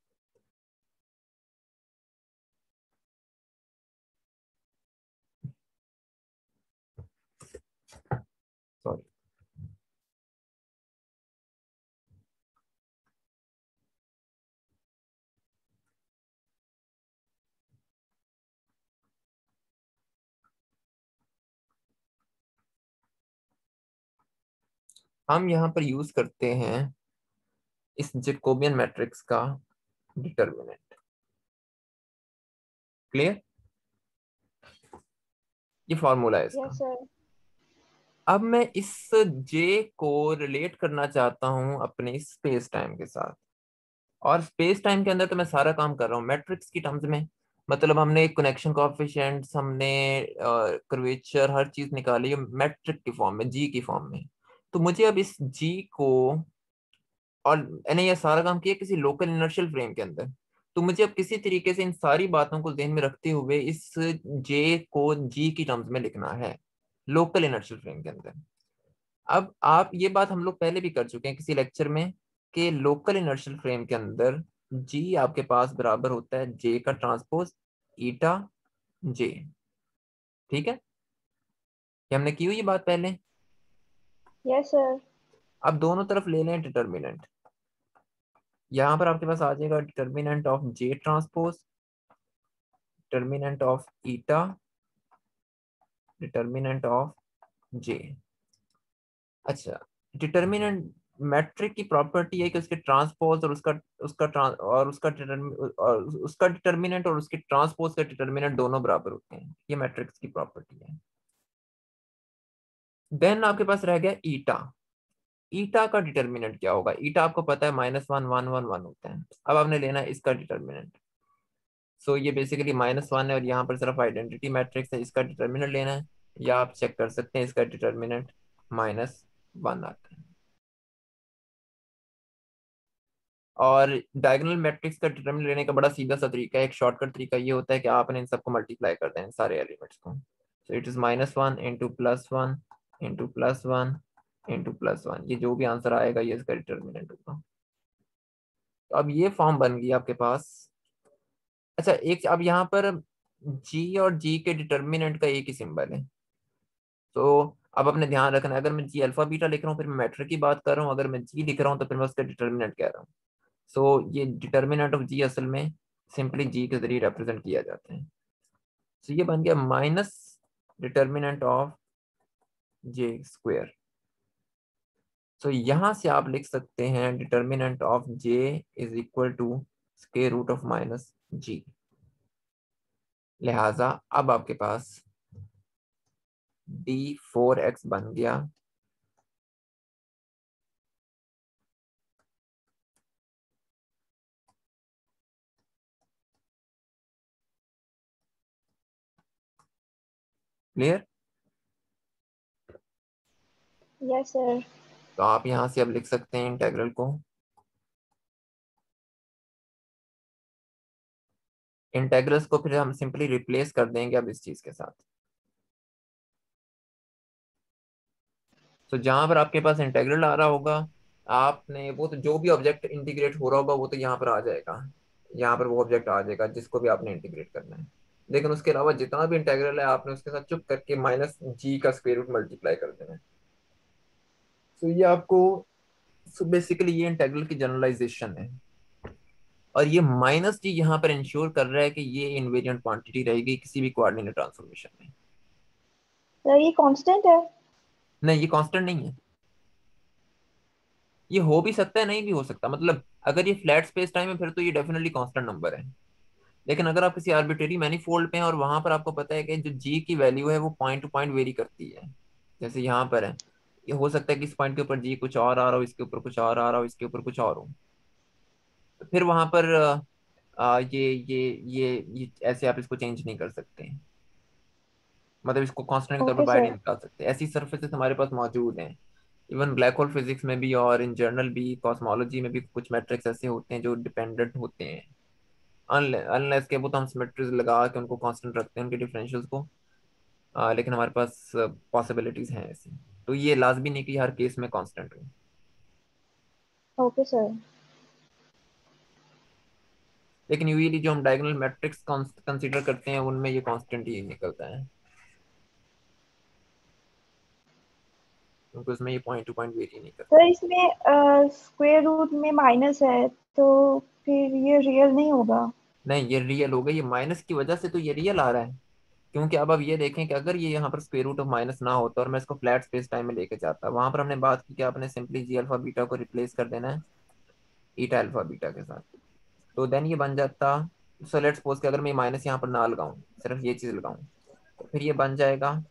सॉरी, हम यहाँ पर यूज करते हैं इस जैकोबियन मैट्रिक्स का डिटर्मिनेंट। क्लियर? ये फॉर्मूला है इसका। Yes sir. अब मैं इस जे को रिलेट करना चाहता हूं अपने स्पेस टाइम के साथ, और स्पेस टाइम के अंदर तो मैं सारा काम कर रहा हूँ मैट्रिक्स की टर्म्स में। मतलब हमने कनेक्शन कोएफिशिएंट्स, हमने कर्वेचर, हर चीज निकाली है मैट्रिक की फॉर्म में, जी की फॉर्म में। तो मुझे अब इस जी को, और मैंने ये सारा काम किया किसी लोकल इनर्शियल फ्रेम के अंदर, तो मुझे अब किसी तरीके से इन सारी बातों को ध्यान में रखते हुए इस जे को जी की टर्म्स में लिखना है लोकल इनर्शियल फ्रेम के अंदर। अब आप ये बात हम लोग पहले भी कर चुके हैं किसी लेक्चर में कि लोकल इनर्शियल फ्रेम के अंदर जी आपके पास बराबर होता है जे का ट्रांसपोज ईटा जे। ठीक है, ये हमने की हुई ये बात पहले। Yes sir. अब दोनों तरफ ले लें डिटर्मिनेंट। यहां पर आपके पास आ जाएगा determinant of J transpose, determinant of eta, determinant of J. अच्छा, डिटर्मिनेंट मैट्रिक की प्रॉपर्टी है कि उसके ट्रांसपोज और उसका डिटर्मिनेंट और उसके ट्रांसपोज का डिटर्मिनेंट दोनों बराबर होते हैं। ये मैट्रिक्स की प्रॉपर्टी है। देन आपके पास रह गया ईटा। ईटा का डिटर्मिनेंट क्या होगा? ईटा आपको पता है -1 1 1 1 होता है। अब आपने लेना है इसका डिटर्मिनेंट। सो ये बेसिकली -1 है और यहाँ पर सिर्फ आइडेंटिटी मैट्रिक्स है, इसका डिटर्मिनेंट लेना है। या आप चेक कर सकते हैं इसका डिटर्मिनेंट -1 आता है। और डायगोनल मैट्रिक्स का डिटरमिनेंट लेने का बड़ा सीधा सा तरीका है, एक शॉर्टकट तरीका ये होता है कि आपने इन सबको मल्टीप्लाई कर दें सारे एलिमेंट्स को। So it is -1 into +1 into +1 into +1, ये जो भी आंसर आएगा ये इसका डिटर्मिनेंट होगा। तो अब ये फॉर्म बन गई आपके पास। अच्छा, एक अब यहाँ पर जी और जी के डिटर्मिनेंट का एक ही सिंबल है। तो अब अपने ध्यान रखना है, अगर मैं जी अल्फा बीटा लिख रहा हूँ फिर मैं मैट्रिक की बात कर रहा हूँ, अगर मैं जी लिख रहा हूँ तो फिर मैं उसका डिटर्मिनेंट कह रहा हूँ। सो ये डिटर्मिनेंट ऑफ जी असल में सिंपली जी के जरिए रिप्रेजेंट किया जाता है। सो ये बन गया minus determinant of J square. So यहां से आप लिख सकते हैं determinant of J is equal to square root of -g. लिहाजा अब आपके पास d4x बन गया क्लियर। Yes sir. तो आप यहां से अब लिख सकते हैं इंटेग्रल को, इंटेग्रल्स को फिर हम सिंपली रिप्लेस कर देंगे अब इस चीज के साथ। तो जहां पर आपके पास इंटेग्रल आ रहा होगा, आपने वो तो जो भी ऑब्जेक्ट इंटीग्रेट हो रहा होगा वो तो यहाँ पर आ जाएगा, यहाँ पर वो ऑब्जेक्ट आ जाएगा जिसको भी आपने इंटीग्रेट करना है। लेकिन उसके अलावा जितना भी इंटेग्रल है आपने उसके साथ चुप करके -g का स्क्वायर रूट मल्टीप्लाई कर देना है। तो ये आपको बेसिकली ये इंटेग्रल की जनरलाइजेशन है। और ये -g यहाँ पर इंश्योर कर रहा है कि ये इनवेरिएंट क्वांटिटी रहेगी किसी भी कोऑर्डिनेट ट्रांसफॉर्मेशन में। सर ये कांस्टेंट है? नहीं, ये कांस्टेंट नहीं है। ये हो भी सकता है नहीं भी हो सकता, मतलब अगर ये फ्लैट स्पेस टाइम है फिर तो ये डेफिनेटली कांस्टेंट नंबर है। लेकिन अगर आप किसी आर्बिट्रेरी मैनीफोल्ड पे हैं और वहां पर आपको पता है कि जो जी की वैल्यू है वो पॉइंट टू पॉइंट वेरी करती है, जैसे यहाँ पर है, ये हो सकता है कि इस पॉइंट के ऊपर जी कुछ और आ रहा हो, इसके ऊपर कुछ और आ रहा हो, इसके ऊपर कुछ और हो, तो फिर वहां पर ये ऐसे आप इसको चेंज नहीं कर सकते, मतलब इसको कांस्टेंट के तौर पर ओके बाहर नहीं सर। निकाल सकते। ऐसी सर्फेसेस हमारे पास मौजूद हैं। इवन ब्लैक होल फिजिक्स में भी और इन जनरल भी कॉस्मोलॉजी में भी कुछ मैट्रिक्स ऐसे होते हैं जो डिपेंडेंट होते हैं, अनलेस के वो तो हम सिमेट्रीज लगा के उनको कांस्टेंट रखते हैं उनके डिफरेंशियल्स को। लेकिन हमारे पास पॉसिबिलिटीज हैं ऐसी, तो ये लाजमी नहीं कि हर केस में कांस्टेंट हो। Okay sir. लेकिन यूजुअली जो हम डायगोनल मैट्रिक्स कंसीडर करते हैं उनमें ये कांस्टेंट ही निकलता है, क्योंकि उसमें ये पॉइंट टू पॉइंट वेरी नहीं करता। सर इसमें स्क्वायर रूट में माइनस है तो फिर ये रियल नहीं होगा? नहीं, ये रियल हो गई, ये माइनस की वजह से तो ये रियल आ रहा है। क्योंकि अब ये देखें कि अगर ये यहाँ पर स्क्वायर रूट ऑफ माइनस ना होता और मैं इसको फ्लैट स्पेस टाइम में लेके जाता, वहां पर हमने बात की कि आपने सिंपली जी अल्फा बीटा को रिप्लेस कर देना है ईटा अल्फा बीटा के साथ। तो देन ये बन जाता, सो लेट्स सपोज कि अगर मैं माइनस यहाँ पर ना लगाऊं, सिर्फ ये चीज लगाऊं, तो फिर ये बन जाएगा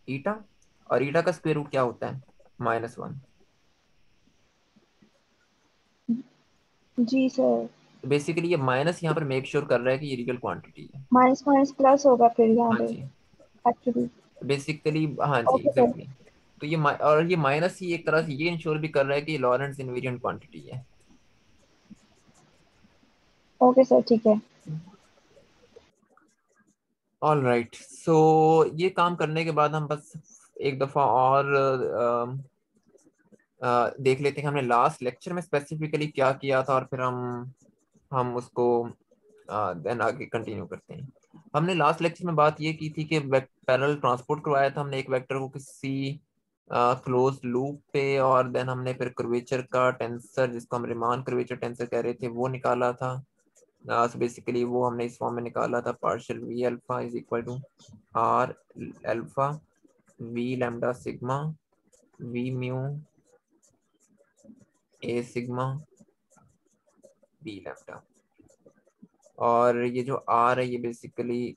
ईटा। और ईटा का स्क्वायर रूट क्या होता है? -1। जी सर। तो बेसिकली ये माइनस यहाँ पर मेक श्योर कर रहा है कि ये रियल क्वांटिटी है। माइनस माइनस प्लस होगा फिर यहाँ हाँ पे जी, एक्चुअली। बेसिकली हाँ जी ओके सर। एग्जैक्टली। तो ये और ये माइनस ही एक तरह से ये इंश्योर भी कर रहा है कि ये लॉरेंट्ज इनवेरिएंट क्वांटिटी है। ओके सर, ठीक है। ऑल राइट, सो ये काम करने के बाद हम बस एक दफ़ा और देख लेते हैं कि हमने लास्ट लेक्चर में स्पेसिफिकली क्या किया था, और फिर हम उसको देन आगे कंटिन्यू करते हैं। हमने लास्ट लेक्चर में बात ये की थी कि पैरेलल ट्रांसपोर्ट करवाया था हमने एक वेक्टर को किसी क्लोज लूप पे, और देन हमने फिर कर्वेचर का टेंसर, जिसको हम रिमान कर्वेचर टेंसर कह रहे थे, वो निकाला था। so बेसिकली वो हमने इस फॉर्म में निकाला था, partial V alpha is equal to R alpha V lambda sigma V mu A sigma B lambda. और ये जो आर है ये बेसिकली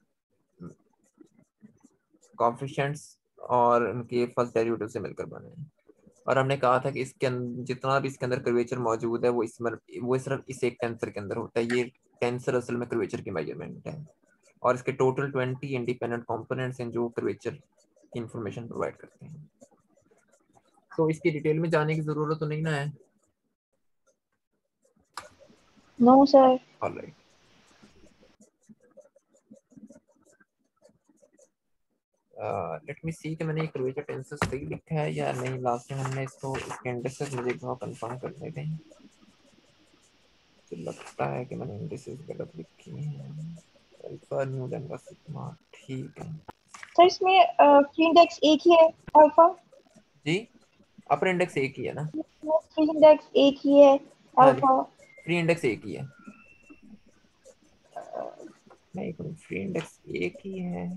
कोएफिशिएंट्स और उनके फर्स्ट डेरिवेटिव से मिलकर बने हैं। और हमने कहा था कि इसके जितना भी इसके अंदर कर्वेचर मौजूद है वो सिर्फ इस एक टेंसर के अंदर होता है। ये टेंसर असल में कर्वेचर की मेजरमेंट है, और इसके टोटल 20 इंडिपेंडेंट कंपोनेंट्स हैं जो कर्वेचर की इंफॉर्मेशन प्रोवाइड करते हैं। तो इसकी डिटेल में जाने की जरूरत तो नहीं ना है? No sir. Alright, let me see कि मैंने कर्वेचर टेंसर सही लिखा है या नहीं। लास्ट टाइम हमने इसको इसके इंडेक्सेस मुझे एक बार कंफर्म करने दें। मुझे लगता है कि मैंने इंडेक्सेस गलत लिखी हैं। अल्फा न्यू लैम्डा सिग्मा, ठीक है सर इसमें फ्री इंडेक्स एक ही है अल्फा? जी। अपर इंडेक्स एक ही है ना? फ्री इंडेक्स एक ही है हाँ जी, अल्फा? फ्री इंडेक्स एक ही है। नहीं, फ्री इंडेक्स एक ही है।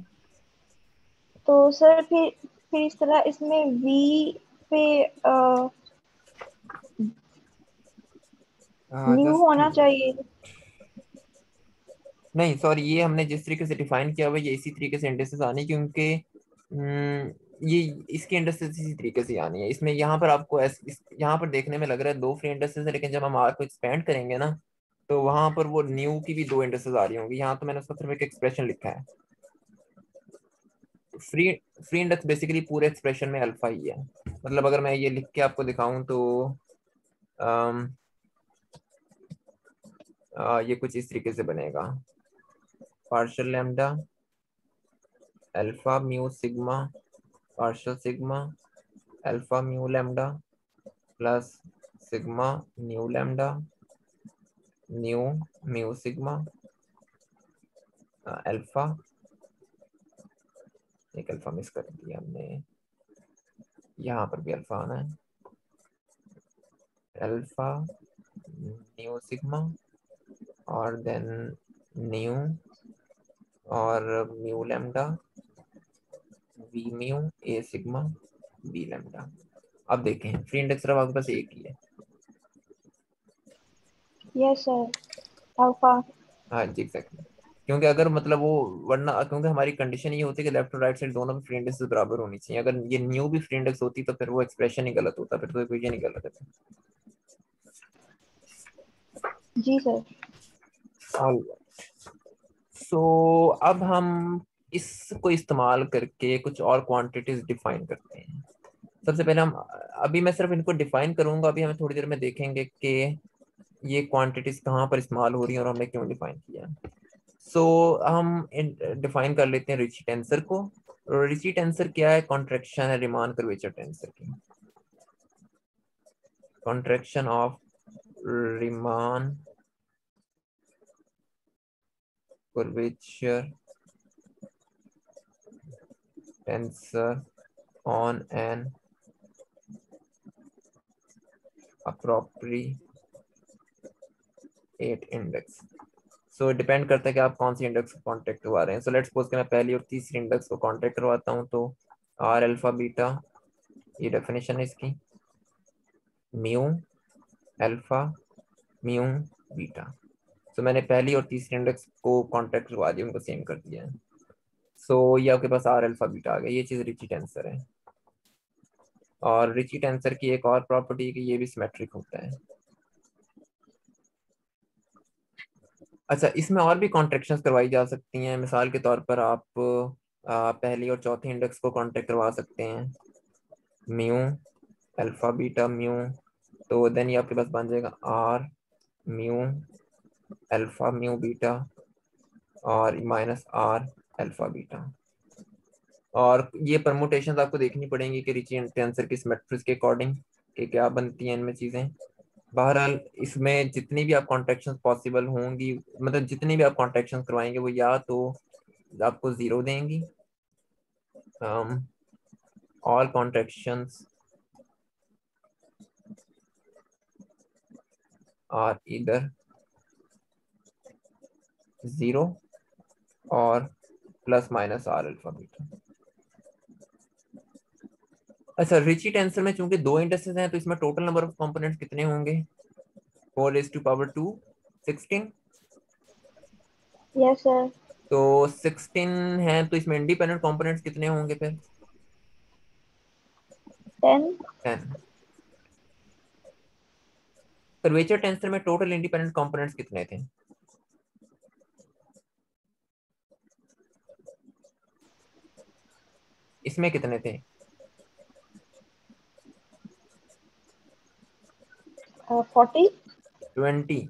तो सर फिर इस तरह इसमें वी पे न्यू जस्ट होना चाहिए। नहीं, सॉरी, ये हमने जिस तरीके से डिफाइन किया हुआ है ये इसी तरीके से इंडेक्सेस आनी, क्योंकि ये इसकी इंडेक्सेस इसी तरीके से आनी है। इसमें यहाँ पर आपको यहाँ पर देखने में लग रहा है दो फ्री इंडेक्सेस है, लेकिन जब हम आर को एक्सपेंड करेंगे ना तो वहां पर वो न्यू की भी दो इंडेक्सेस आ रही होंगी। यहाँ तो मैंने उसका सिर्फ एक एक्सप्रेशन लिखा है। फ्री फ्री इंडेक्स बेसिकली पूरे एक्सप्रेशन में अल्फा ही है। मतलब अगर मैं ये लिख के आपको दिखाऊं तो ये कुछ इस तरीके से बनेगा, partial lambda alpha mu sigma partial sigma alpha mu lambda plus sigma nu lambda nu mu sigma alpha, एक अल्फा मिस कर दिया हमने, यहाँ पर भी अल्फा आना है, अल्फा न्यू सिग्मा और देन न्यू और mu lambda V mu A sigma B lambda. अब देखें फ्री इंडेक्स सिर्फ आपके पास एक ही है। Yes sir, alpha. हाँ जी, एग्जैक्टली। क्योंकि अगर मतलब वो वरना क्योंकि हमारी कंडीशन ये होती है कि लेफ्ट और राइट साइड दोनों भी फ्री इंडेक्स बराबर होनी चाहिए। अगर ये न्यू भी फ्री इंडेक्स होती तो फिर वो एक्सप्रेशन ही गलत होता, फिर तो इक्वेशन ही गलत है। जी सर। सो अब हम इसको इस्तेमाल करके कुछ और क्वांटिटीज डिफाइन करते हैं। सबसे पहले हम अभी मैं सिर्फ इनको डिफाइन करूंगा, अभी हमें थोड़ी देर में देखेंगे कि ये क्वांटिटीज कहाँ पर इस्तेमाल हो रही हैं और हमने क्यों डिफाइन किया। सो हम डिफाइन कर लेते हैं रिची टेंसर को। रिची टेंसर क्या है? कॉन्ट्रैक्शन है रिमान कर्वेचर टेंसर की। Contraction of Riemann curvature tensor on an appropriate index। So depend करता है कि आप कौन सी इंडेक्स को कॉन्टेक्ट करवा रहे हैं। सो लेट्स सपोज कि मैं पहली और तीसरी इंडेक्स को कॉन्टेक्ट करवाता हूँ, तो आर अल्फा बीटा, ये डेफिनेशन है इसकी, म्यू अल्फा म्यू बीटा। सो मैंने पहली और तीसरी इंडेक्स को कॉन्टेक्ट करवा दिया, उनको सेम कर दिया है। सो ये आपके पास आर अल्फा बीटा आ गया। ये चीज़ रिची टेंसर है। और रिची टेंसर की एक और प्रॉपर्टी है कि ये भी सिमेट्रिक होता है। अच्छा, इसमें और भी कॉन्ट्रैक्शंस करवाई जा सकती हैं। मिसाल के तौर पर आप पहली और चौथी इंडेक्स को कॉन्ट्रैक्ट करवा सकते हैं, म्यू अल्फा बीटा म्यू, तो देन ये आपके पास बन जाएगा R mu alpha mu beta और माइनस आर अल्फा बीटा। और ये परमुटेशन आपको देखनी पड़ेंगी कि रिची टेंसर की मैट्रिक्स के अकॉर्डिंग कि क्या बनती हैं इनमें चीजें। बहरहाल इसमें जितनी भी आप कॉन्ट्रैक्शन पॉसिबल होंगी, मतलब जितनी भी आप कॉन्ट्रैक्शन करवाएंगे वो या तो आपको 0 देंगी, ऑल कॉन्ट्रैक्शंस आर इधर 0 और plus minus R alpha beta. अच्छा, रिची टेंसर में चूंकि 2 इंडेक्सेस हैं तो इसमें टोटल नंबर ऑफ कंपोनेंट्स कितने होंगे? 4⁻², 16। Yes sir. तो 16 है तो इसमें इंडिपेंडेंट कंपोनेंट्स कितने होंगे फिर? 10। 10। कर्वेचर टेंसर में टोटल इंडिपेंडेंट कंपोनेंट्स कितने थे? इसमें कितने थे? 40। 20।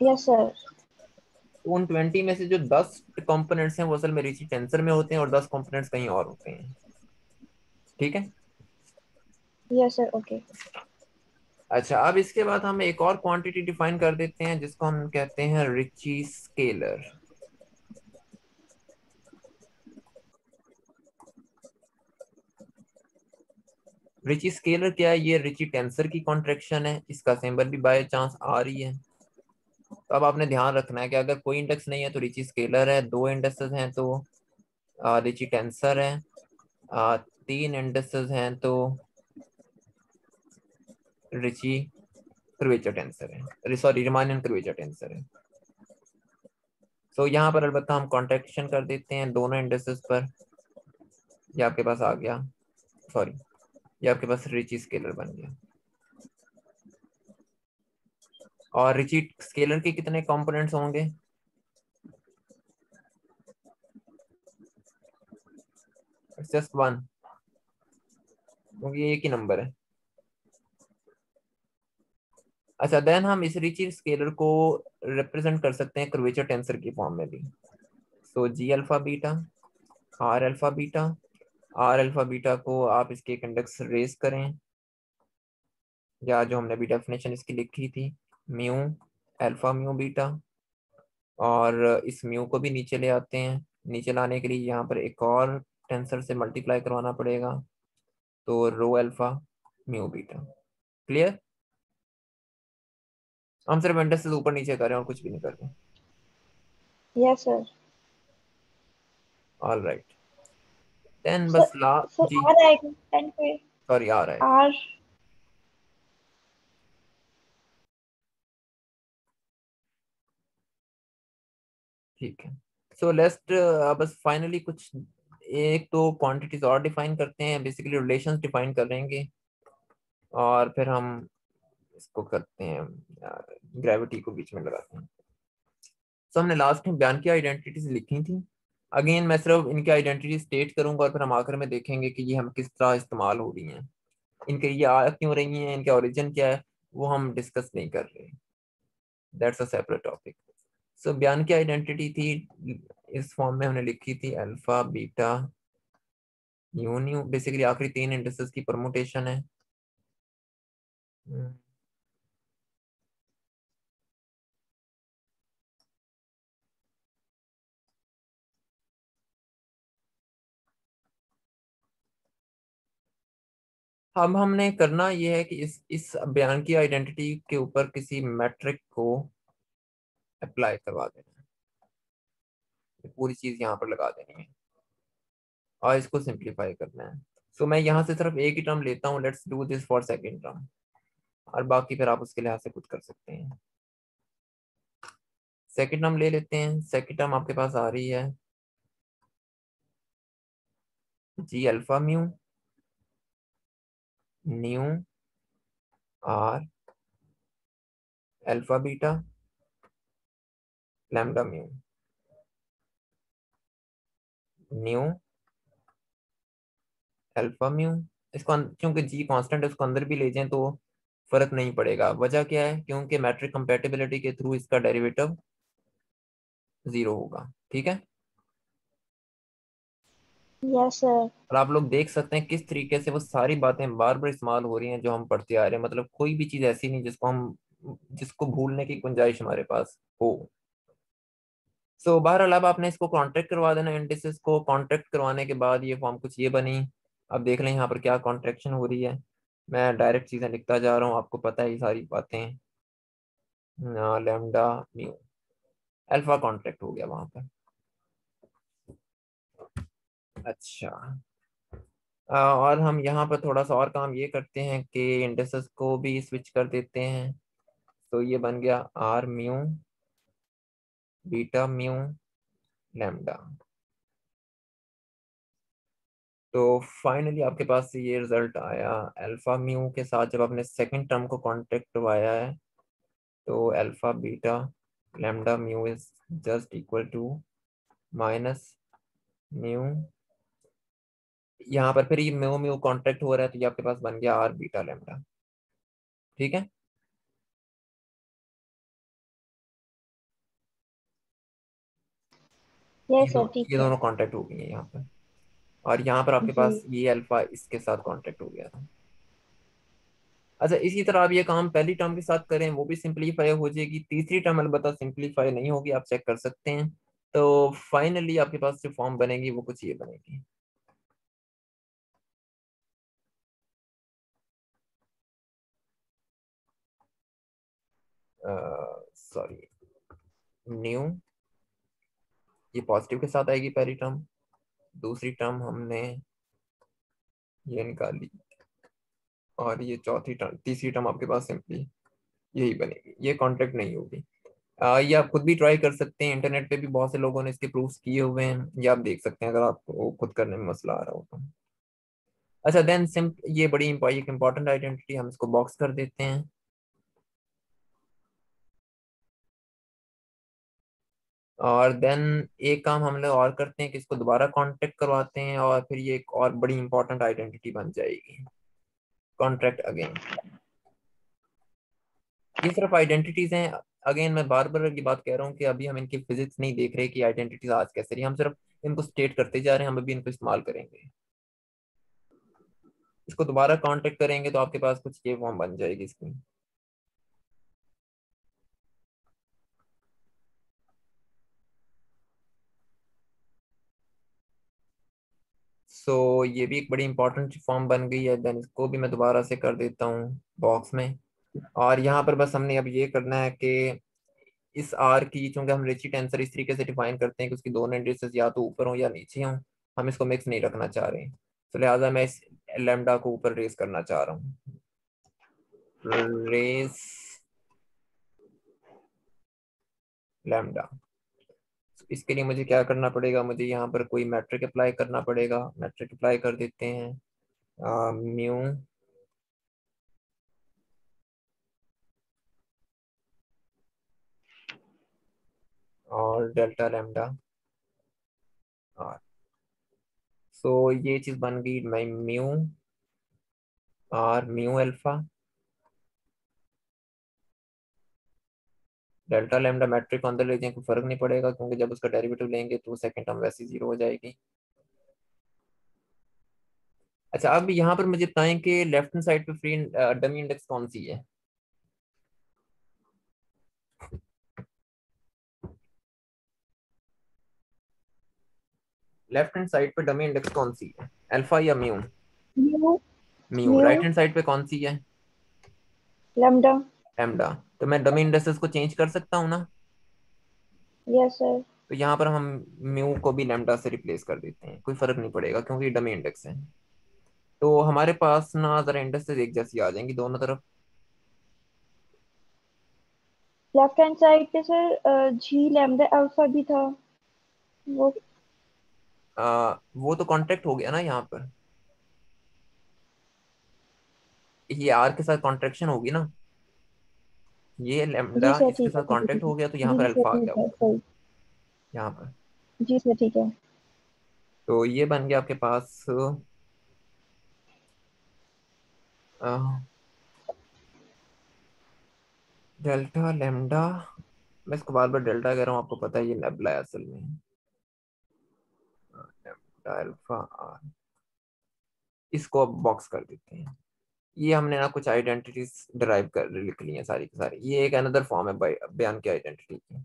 Yes sir. तो उन 20 में से जो 10 कंपोनेंट्स हैं वो असल में रिची टेंसर में होते हैं और 10 कंपोनेंट्स कहीं और होते हैं। ठीक है। Yes sir. ओके। अच्छा, अब इसके बाद हम एक और क्वांटिटी डिफाइन कर देते हैं जिसको हम कहते हैं रिची स्केलर। रिची स्केलर क्या है? ये रिची टेंसर की कॉन्ट्रैक्शन है, इसका सिंबल भी बाय चांस आ रही है। तो अब आपने ध्यान रखना है कि अगर कोई इंडेक्स नहीं है तो रिची स्केलर है, 2 इंडेक्सेस हैं तो रिची टेंसर है, 3 इंडेक्सेस हैं तो रिची कर्वेचर टेंसर है, सॉरी रिमानियन कर्वेचर टेंसर है। सो यहाँ पर अलबत्ता हम कॉन्ट्रैक्शन कर देते हैं दोनों इंडेक्सेस पर। ये आपके पास आ गया, सॉरी ये आपके पास रिची स्केलर बन गया। और रिची स्केलर के कितने कंपोनेंट्स होंगे? जस्ट 1, क्योंकि ये एक ही नंबर है। अच्छा, देन हम इस रिची स्केलर को रिप्रेजेंट कर सकते हैं कर्वेचर टेंसर की फॉर्म में भी। So g alpha beta, R alpha beta, R alpha beta को आप इसके एक इंडेक्स रेज करें, या जो हमने भी डेफिनेशन इसकी लिखी थी, म्यू अल्फा म्यू बीटा, और इस म्यू को भी नीचे ले आते हैं। नीचे लाने के लिए यहाँ पर एक और टेंसर से मल्टीप्लाई करवाना पड़ेगा, तो रो अल्फा म्यू बीटा। क्लियर? हम सिर्फ इंडेक्स से ऊपर नीचे कर रहे हैं और कुछ भी नहीं कर रहे। Yes sir. All right, then sir बस ला सर जी, आ रहा है कंटेंट पे। सॉरी आ रहा है। आर। ठीक है। सो लेट्स बस फाइनली कुछ एक तो क्वांटिटीज और डिफाइन करते हैं, बेसिकली रिलेशंस डिफाइन करेंगे और फिर हम इसको करते हैं, ग्रेविटी को बीच में लगाते हैं। सो हमने लास्ट में बयान की आइडेंटिटीज लिखी थी। अगेन मैं सिर्फ इनकी आइडेंटिटी स्टेट करूंगा और फिर हम आखिर में देखेंगे कि ये हम किस तरह इस्तेमाल हो रही हैं, इनके ये आ क्यों रही हैं, इनका ओरिजिन क्या है, वो हम डिस्कस नहीं कर रहे। That's a separate topic. So Bianchi की आइडेंटिटी थी इस फॉर्म में हमने लिखी थी, alpha beta new new, basically आखिरी 3 इंडिसेस की परमुटेशन है। अब हमने करना यह है कि इस बयान की आइडेंटिटी के ऊपर किसी मैट्रिक को अप्लाई करवा देना है, पूरी चीज यहाँ पर लगा देनी है और इसको सिंप्लीफाई करना है। सो मैं यहाँ से सिर्फ एक ही टर्म लेता हूँ, let's do this for second term, और बाकी फिर आप उसके लिहाज से खुद कर सकते हैं। सेकेंड टर्म ले लेते हैं। सेकेंड टर्म आपके पास आ रही है जी alpha mu nu R alpha beta lambda mu nu alpha mu. इसको क्योंकि जी कांस्टेंट है उसको अंदर भी ले जाएं तो फर्क नहीं पड़ेगा। वजह क्या है? क्योंकि मैट्रिक कंपैटिबिलिटी के थ्रू इसका डेरिवेटिव 0 होगा। ठीक है, यस सर। और आप लोग देख सकते हैं किस तरीके से वो सारी बातें बार बार इस्तेमाल हो रही हैं जो हम पढ़ते आ रहे हैं। मतलब कोई भी चीज ऐसी नहीं जिसको भूलने की गुंजाइश हमारे पास हो। सो बहरहाल अब आपने इसको कॉन्ट्रैक्ट करवा देना। इंडिसेस को कॉन्ट्रैक्ट करवाने के बाद ये फॉर्म कुछ ये बनी। अब देख लें यहाँ पर क्या कॉन्ट्रैक्शन हो रही है। मैं डायरेक्ट चीजें लिखता जा रहा हूँ, आपको पता है ये सारी बातें। लैम्डा म्यू अल्फा कॉन्ट्रैक्ट हो गया वहां पर। अच्छा, और हम यहाँ पर थोड़ा सा और काम ये करते हैं कि इंडिसेस को भी स्विच कर देते हैं। तो ये बन गया R mu beta mu lambda. तो फाइनली आपके पास ये रिजल्ट आया। अल्फा म्यू के साथ जब आपने सेकंड टर्म को कॉन्ट्रैक्ट करवाया है तो alpha beta lambda mu is just equal to minus mu. यहाँ पर फिर ये म्यू म्यू कॉन्ट्रैक्ट हो रहा है तो ये आपके पास बन गया आर बीटा लैम्डा। ठीक है, यस सर ठीक ये है। दोनों कॉन्ट्रैक्ट हो गई हैं यहाँ पर। और यहाँ पर आपके जी। पास ये अल्फा इसके साथ कॉन्ट्रैक्ट हो गया था। अच्छा, इसी तरह आप ये काम पहली टर्म के साथ करें, वो भी सिंपलीफाई हो जाएगी। तीसरी टर्म अलबत्ता सिंपलीफाई नहीं होगी, आप चेक कर सकते हैं। तो फाइनली आपके पास जो फॉर्म बनेगी वो कुछ ये बनेगी। सॉरी, न्यू, ये पॉजिटिव के साथ आएगी पहली टर्म। दूसरी टर्म हमने ये निकाली, और ये चौथी टर्म, तीसरी टर्म आपके पास सिंपली यही बनेगी, ये कॉन्ट्रैक्ट नहीं होगी। ये आप खुद भी ट्राई कर सकते हैं। इंटरनेट पे भी बहुत से लोगों ने इसके प्रूफ्स किए हुए हैं, ये आप देख सकते हैं अगर आपको खुद करने में मसला आ रहा हो तो। अच्छा, देन सिंप ये बड़ी एक इंपॉर्टेंट आइडेंटिटी, हम इसको बॉक्स कर देते हैं। और देन एक काम हम लोग और करते हैं कि इसको दोबारा कॉन्ट्रैक्ट करवाते हैं, और फिर ये एक और बड़ी इंपॉर्टेंट आइडेंटिटी बन जाएगी, कॉन्ट्रैक्ट अगेन। ये सिर्फ आइडेंटिटीज हैं। अगेन मैं बार बार ये बात कह रहा हूँ कि अभी हम इनकी फिजिक्स नहीं देख रहे कि आइडेंटिटीज आज कैसे रही, हम सिर्फ इनको स्टेट करते जा रहे हैं। हम अभी इनको इस्तेमाल करेंगे। इसको दोबारा कॉन्टेक्ट करेंगे तो आपके पास कुछ ये फॉर्म बन जाएगी इसकी। ये भी एक बड़ी इंपॉर्टेंट फॉर्म बन गई है। देन इसको भी मैं दोबारा से कर देता हूँ बॉक्स में। और यहाँ पर बस हमने अब ये करना है कि इस आर की, चूंकि हम रिची टेंसर इस तरीके से डिफाइन करते हैं कि उसकी दोनों इंडिसेस या तो ऊपर हो या नीचे हों, हम इसको मिक्स नहीं रखना चाह रहे। तो लिहाजा मैं इस लैम्डा को ऊपर रेस करना चाह रहा हूँ। Raise lambda. इसके लिए मुझे क्या करना पड़ेगा? मुझे यहाँ पर कोई मैट्रिक अप्लाई करना पड़ेगा। मैट्रिक अप्लाई कर देते हैं। म्यू और डेल्टा लैम्डा आर। ये चीज बन गई म्यू और mu alpha delta lambda. Metric अंदर ले जाए कोई फर्क नहीं पड़ेगा, क्योंकि जब उसका डेरिवेटिव लेंगे तो सेकंड टर्म वैसे 0 हो जाएगी। अच्छा, अब यहाँ पर मुझे बताएं कि लेफ्ट हैंड साइड पे फ्री डमी इंडेक्स कौन सी है? लेफ्ट हैंड साइड पे डमी इंडेक्स कौन सी है, अल्फा या mu? Mu. Mu. Mu. Right hand side पे कौन सी है? लैम्डा। लैम्डा। तो मैं डमी इंडेक्सेस को चेंज कर सकता हूँ ना? Yes sir. तो यहाँ पर हम म्यू को भी लैम्डा से रिप्लेस कर देते हैं, कोई फर्क नहीं पड़ेगा क्योंकि डमी इंडेक्स है। तो हमारे पास ना जरा इंडेक्सेस एक जैसी आ जाएंगी दोनों तरफ। लेफ्ट हैंड साइड पे सर जी लैम्डा अल्फा भी था वो। वो तो कॉन्ट्रैक्ट हो गया ना यहाँ पर, ये आर के साथ कॉन्ट्रैक्शन होगी ना, ये जी लैम्डा सर इसके ठीक है साथ ठीक है कांटेक्ट ठीक हो गया तो यहाँ है। पर जी सर अल्फा आ गया ठीक है ऊपर सही। यहाँ पर। जी सर ठीक है। तो ये बन गया आपके पास डेल्टा लैम्डा, मैं इसको बार बार डेल्टा कह रहा हूँ, आपको पता है ये नेबुला है असल में। लैम्डा अल्फा आर, इसको अब बॉक्स कर देते हैं। ये हमने ना कुछ आइडेंटिटीज डिराइव कर लिख ली हैं सारी की सारी। ये एक अनदर फॉर्म है बयान की आइडेंटिटी की।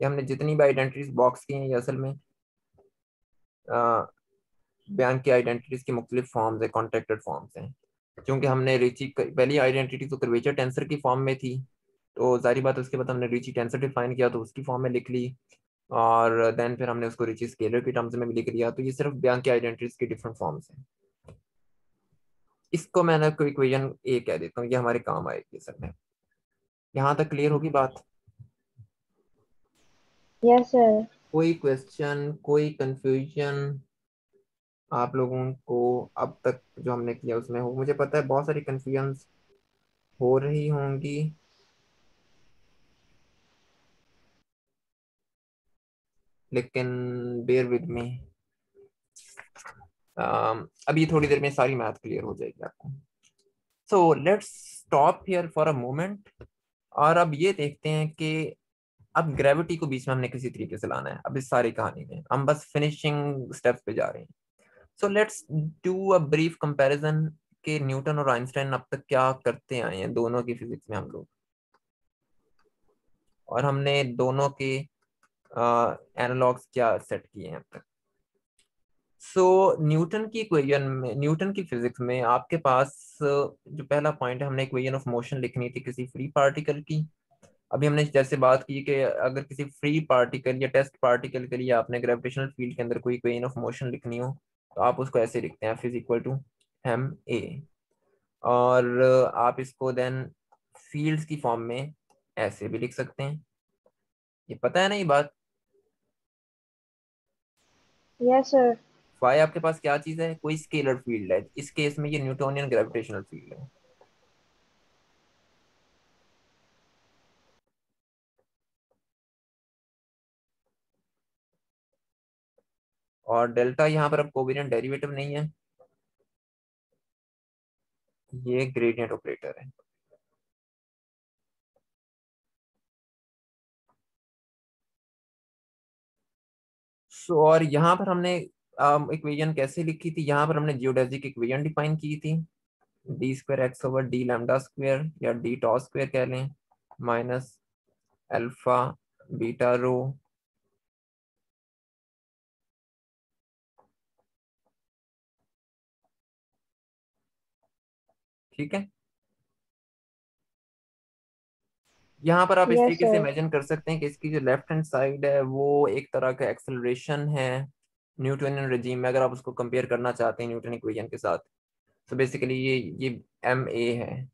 ये हमने जितनी भी आइडेंटिटीज बॉक्स की हैं ये असल में बयान की आइडेंटिटीज की मुख्तलिफ फॉर्म्स है, कॉन्ट्रैक्टेड फॉर्म्स हैं। क्योंकि हमने रिची पहली आइडेंटिटी तो कर्वेचर टेंसर की फॉर्म में थी, तो जारी बात उसके बाद हमने रिची टेंसर डिफाइन किया तो उसकी फॉर्म में लिख ली, और देन फिर हमने उसको रिची स्केलर की टर्म्स में भी लिख लिया। तो ये सिर्फ बयान की आइडेंटिटीज की डिफरेंट फॉर्म्स हैं। इसको मैंने कोई इक्वेशन ए कह देता हूँ, ये हमारे काम आएगी सर में। यहाँ तक क्लियर होगी बात? Yes sir. कोई क्वेश्चन, कोई कंफ्यूजन आप लोगों को अब तक जो हमने किया उसमें हो? मुझे पता है बहुत सारी कंफ्यूजन हो रही होंगी, लेकिन बेयर विद मी, अभी थोड़ी देर में सारी मैथ क्लियर हो जाएगी आपको। So let's stop here for a moment, और अब ये देखते हैं कि अब ग्रेविटी को बीच में हमने किसी तरीके से लाना है। अब इस सारी कहानी में हम बस फिनिशिंग स्टेप्स पे जा रहे हैं। So let's do a brief comparison कि न्यूटन और आइंस्टाइन अब तक क्या करते आए हैं दोनों की फिजिक्स में हम लोग, और हमने दोनों के एनालॉग्स क्या सेट किए हैं अब तक। सो न्यूटन की इक्वेशन में, न्यूटन की फिजिक्स में आपके पास जो पहला पॉइंट है, हमने इक्वेशन ऑफ मोशन लिखनी थी किसी फ्री पार्टिकल की। अभी हमने जैसे बात की कि अगर किसी फ्री पार्टिकल या टेस्ट पार्टिकल के लिए आपने ग्रेविटेशनल फील्ड के अंदर कोई इक्वेशन ऑफ मोशन लिखनी हो तो आप उसको ऐसे लिखते हैं, F is equal to M A, और आप इसको देन फील्ड्स की फॉर्म में ऐसे भी लिख सकते हैं। ये पता है ना ये बात? Yes sir. फाई आपके पास क्या चीज है? कोई स्केलर फील्ड है, इस केस में ये न्यूटोनियन ग्रेविटेशनल फील्ड है। और डेल्टा यहाँ पर अब कोवेरिएंट डेरिवेटिव नहीं है, ये ग्रेडियंट ऑपरेटर है। और यहाँ पर हमने इक्वेशन कैसे लिखी थी? यहाँ पर हमने जियोडेसिक इक्वेशन डिफाइन की थी, D square x over D lambda square या डी टॉ स्क्वायर कह लें, माइनस अल्फा बीटा रो, ठीक है। यहाँ पर आप इस यस तरीके से सर। इमेजिन कर सकते हैं कि इसकी जो लेफ्ट हैंड साइड है वो एक तरह का एक्सेलरेशन है न्यूटोनियन रेजिम में, अगर आप उसको कंपेयर करना चाहते हैं न्यूटन इक्वेशन के साथ। तो बेसिकली ये एम ए है,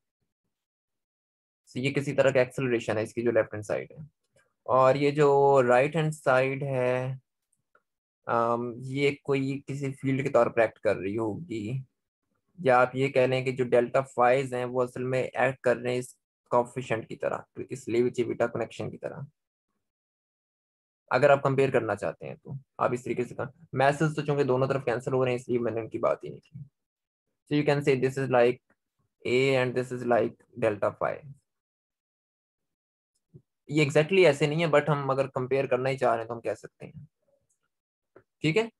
तो ये किसी तरह का एक्सेलरेशन है इसकी जो लेफ्ट हैंड साइड है। और ये जो राइट हैंड साइड है ये कोई किसी फील्ड के तौर पर एक्ट कर रही होगी, या आप ये कह लें कि जो डेल्टा फाइज हैं वो असल में एक्ट कर रहे हैं इस कोएफिशिएंट की तरह, तो इस लेविटी कनेक्शन की तरह। अगर आप कंपेयर करना चाहते हैं तो आप इस तरीके से कर, मैसेज तो चूंकि दोनों तरफ कैंसिल हो रहे हैं इसलिए मैंने उनकी बात ही नहीं की। So you can say this is like A and this is like delta five. ये एग्जैक्टली ऐसे नहीं है, बट हम अगर कंपेयर करना ही चाह रहे हैं तो हम कह सकते हैं, ठीक है।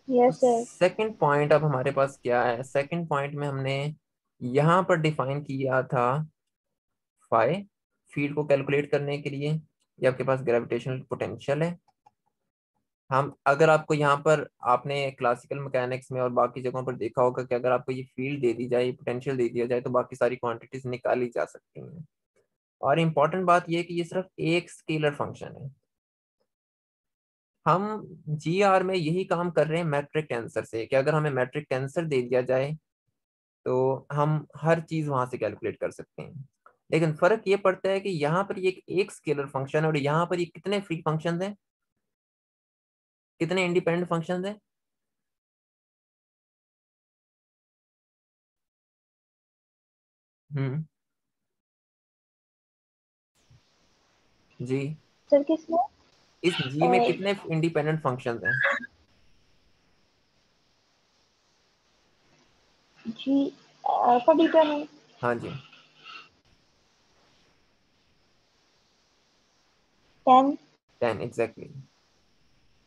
Yes sir. सेकंड पॉइंट अब हमारे पास क्या है? सेकंड पॉइंट में हमने यहाँ पर डिफाइन किया था फाई, फील्ड को कैलकुलेट करने के लिए ये आपके पास ग्रेविटेशनल पोटेंशियल है। हम अगर आपको यहाँ पर आपने क्लासिकल मैकेनिक्स में और बाकी जगहों पर देखा होगा कि अगर आपको ये फील्ड दे दी जाए, पोटेंशियल दे दिया जाए, तो बाकी सारी क्वांटिटीज निकाली जा सकती हैं। और इम्पॉर्टेंट बात यह है कि ये सिर्फ एक स्केलर फंक्शन है। हम जी आर में यही काम कर रहे हैं मैट्रिक टेंसर से, कि अगर हमें मैट्रिक टेंसर दे दिया जाए तो हम हर चीज वहां से कैलकुलेट कर सकते हैं। लेकिन फर्क ये पड़ता है कि यहाँ पर ये एक स्केलर फंक्शन है और यहाँ पर ये कितने फ्री फंक्शंस हैं, कितने इंडिपेंडेंट फंक्शंस हैं? हम्म, जी, सर किसमें? इस जी में कितने इंडिपेंडेंट फंक्शंस हैं? जी अल्फा बीटा में हाँ जी 10। 10 एग्जैक्टली।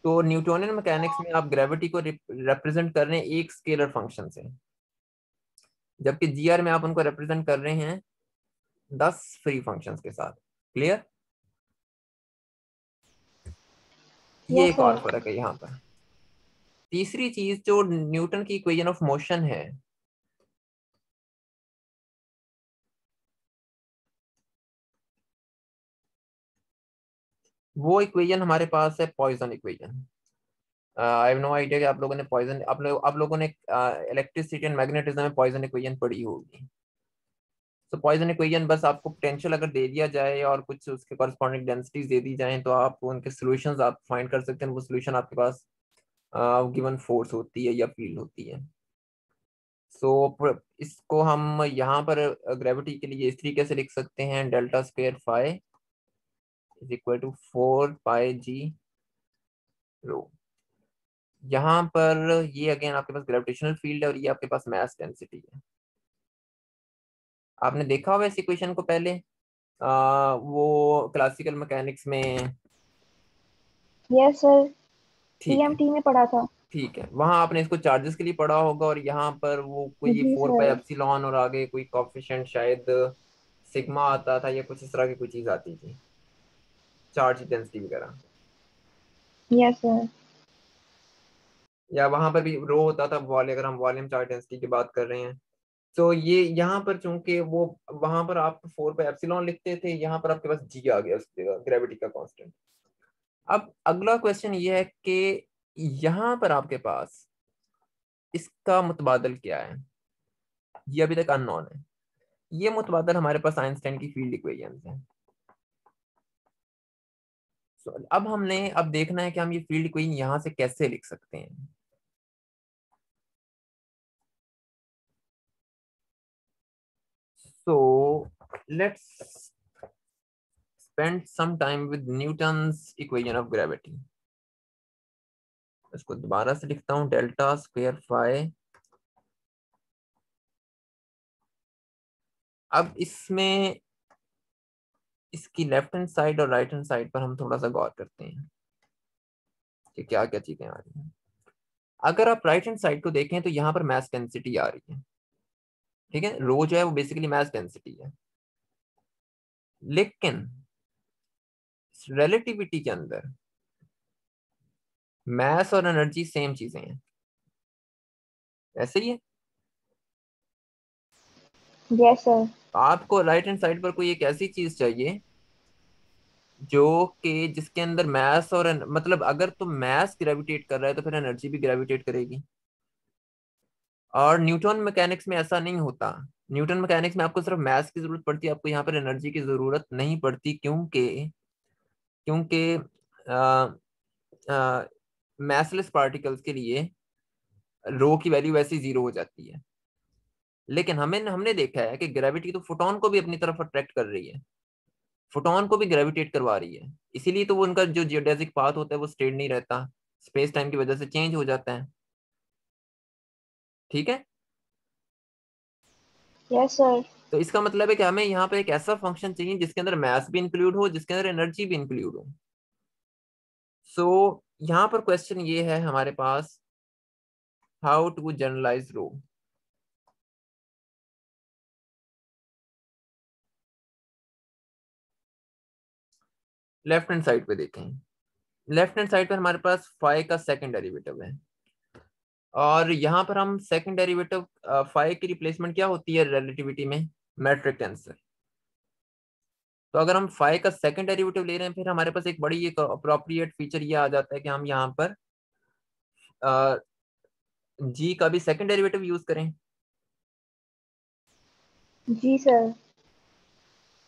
तो न्यूटोनियन मैकेनिक्स में आप ग्रेविटी को रिप्रेजेंट कर रहे हैं एक स्केलर फंक्शन से, जबकि जीआर में आप उनको रिप्रेजेंट कर रहे हैं 10 फ्री फंक्शंस के साथ। क्लियर? ये यस एक और सर। फर्क है यहाँ पर। तीसरी चीज जो न्यूटन की इक्वेशन ऑफ मोशन है, वो इक्वेशन हमारे पास है Poisson equation. I have no idea कि आप लोगों ने पॉइसन आप लोगों ने इलेक्ट्रिसिटी एंड मैग्नेटिज्म में पॉइसन इक्वेशन पढ़ी होगी। तो पॉइसन इक्वेशन बस आपको पोटेंशियल अगर दे दिया जाए और कुछ उसके कॉरस्पॉन्डिंग डेंसिटीज दे दी जाए तो आप उनके सॉल्यूशंस आप फाइंड कर सकते हैं। वो सॉल्यूशन आपके पास गिवन फोर्स होती है या फील्ड होती है। सो इसको हम यहाँ पर ग्रेविटी के लिए इस तरीके से लिख सकते हैं, delta square phi is equal to 4πg rho. यहाँ पर ये अगेन आपके पास ग्रेविटेशनल फील्ड है और ये आपके पास मास डेंसिटी है। आपने देखा होगा इस इक्वेशन को पहले वो क्लासिकल मैकेनिक्स में। यस सर, ठीक है, टीएमटी में पढ़ा था। ठीक है, वहां आपने इसको चार्जेस के लिए पढ़ा होगा और यहाँ पर वो कोई जी 4 पाई सर। एप्सिलॉन और आगे कोई कॉफिशिएंट शायद सिग्मा आता था या कुछ इस तरह की कोई चीज आती थी, चार्ज डेंसिटी वगैरह। Yes sir. या वहां पर भी रो होता था अगर हम वॉल्यूम चार्ज डेंसिटी की बात कर रहे हैं। तो ये यहाँ पर चूंकि वो वहां पर आप 4 पे एप्सिलॉन लिखते थे, यहाँ पर आपके पास जी आ गया उसकी जगह, ग्रेविटी का कांस्टेंट। अब अगला क्वेश्चन ये है कि यहाँ पर आपके पास इसका मुतबादल क्या है, ये अभी तक अननोन है। ये मुतबादल हमारे पास आइंस्टाइन की फील्ड इक्वेशन है। अब हमने अब देखना है कि हम ये फील्ड इक्वेशन यहाँ से कैसे लिख सकते हैं। So let's spend some time with Newton's equation of gravity। इसको दोबारा से लिखता हूं, डेल्टा स्क्वायर फाई। अब इसमें इसकी लेफ्ट हैंड साइड और राइट हैंड साइड पर हम थोड़ा सा गौर करते हैं कि क्या क्या चीजें आ रही हैं। अगर आप राइट हैंड साइड को देखें तो यहाँ पर मास डेंसिटी आ रही है। ठीक है, रो जो है वो बेसिकली मास डेंसिटी है, लेकिन रिलेटिविटी के अंदर मास और एनर्जी सेम चीजें हैं। ऐसे ही है। Yes sir. आपको राइट हैंड साइड पर कोई एक ऐसी चीज चाहिए जो कि जिसके अंदर मास और मतलब अगर तो मास ग्रेविटेट कर रहा है तो फिर एनर्जी भी ग्रेविटेट करेगी। और न्यूटन मैकेनिक्स में ऐसा नहीं होता। न्यूटन मैकेनिक्स में आपको सिर्फ मास की जरूरत पड़ती है, आपको यहाँ पर एनर्जी की जरूरत नहीं पड़ती, क्योंकि क्योंकि मैसलेस पार्टिकल्स के लिए रो की वैल्यू वैसे ही जीरो हो जाती है। लेकिन हमने देखा है कि ग्रेविटी तो फोटोन को भी अपनी तरफ अट्रैक्ट कर रही है, फोटोन को भी ग्रेविटेट करवा रही है। इसीलिए तो वो उनका जो जियोडेसिक पाथ होता है वो स्ट्रेट नहीं रहता, स्पेस टाइम की वजह से चेंज हो जाता है। ठीक है, यस सर। तो इसका मतलब है कि हमें यहाँ पे एक ऐसा फंक्शन चाहिए जिसके अंदर मास भी इंक्लूड हो, जिसके अंदर एनर्जी भी इंक्लूड हो। सो यहाँ पर क्वेश्चन ये है हमारे पास, how to generalize rho. Left hand side पे देखें, लेफ्ट हैंड साइड पर हमारे पास फाई का सेकंड डेरिवेटिव है और यहाँ पर हम सेकंड डेरिवेटिव फाई की रिप्लेसमेंट क्या होती है रिलेटिविटी में, मैट्रिक टेंसर। तो अगर हम फाई का सेकंड डेरिवेटिव ले रहे हैं फिर हमारे पास एक बड़ी एक अप्रोप्रिएट फीचर ये आ जाता है कि हम यहाँ पर जी का भी सेकंड डेरिवेटिव यूज करें। जी सर।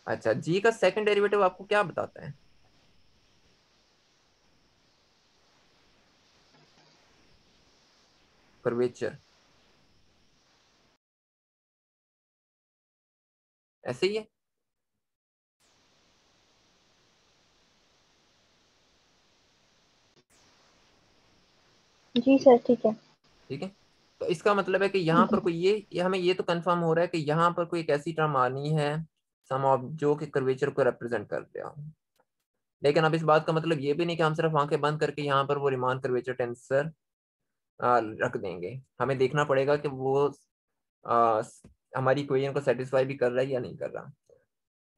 अच्छा, जी का सेकंड डेरिवेटिव आपको क्या बताता है? कर्वेचर। ऐसे ही है। जी सर ठीक है। ठीक है, तो इसका मतलब है कि यहाँ पर कोई ये हमें ये तो कंफर्म हो रहा है कि यहाँ पर कोई एक ऐसी टर्म आनी है सम ऑफ जो कि कर्वेचर को रिप्रेजेंट कर रहा हो। लेकिन अब इस बात का मतलब ये भी नहीं कि हम सिर्फ आंखें बंद करके यहाँ पर वो रीमान कर्वेचर टेंसर रख देंगे। हमें देखना पड़ेगा कि वो आ, हमारी इक्वेशन को सेटिस्फाई भी कर रहा है या नहीं कर रहा।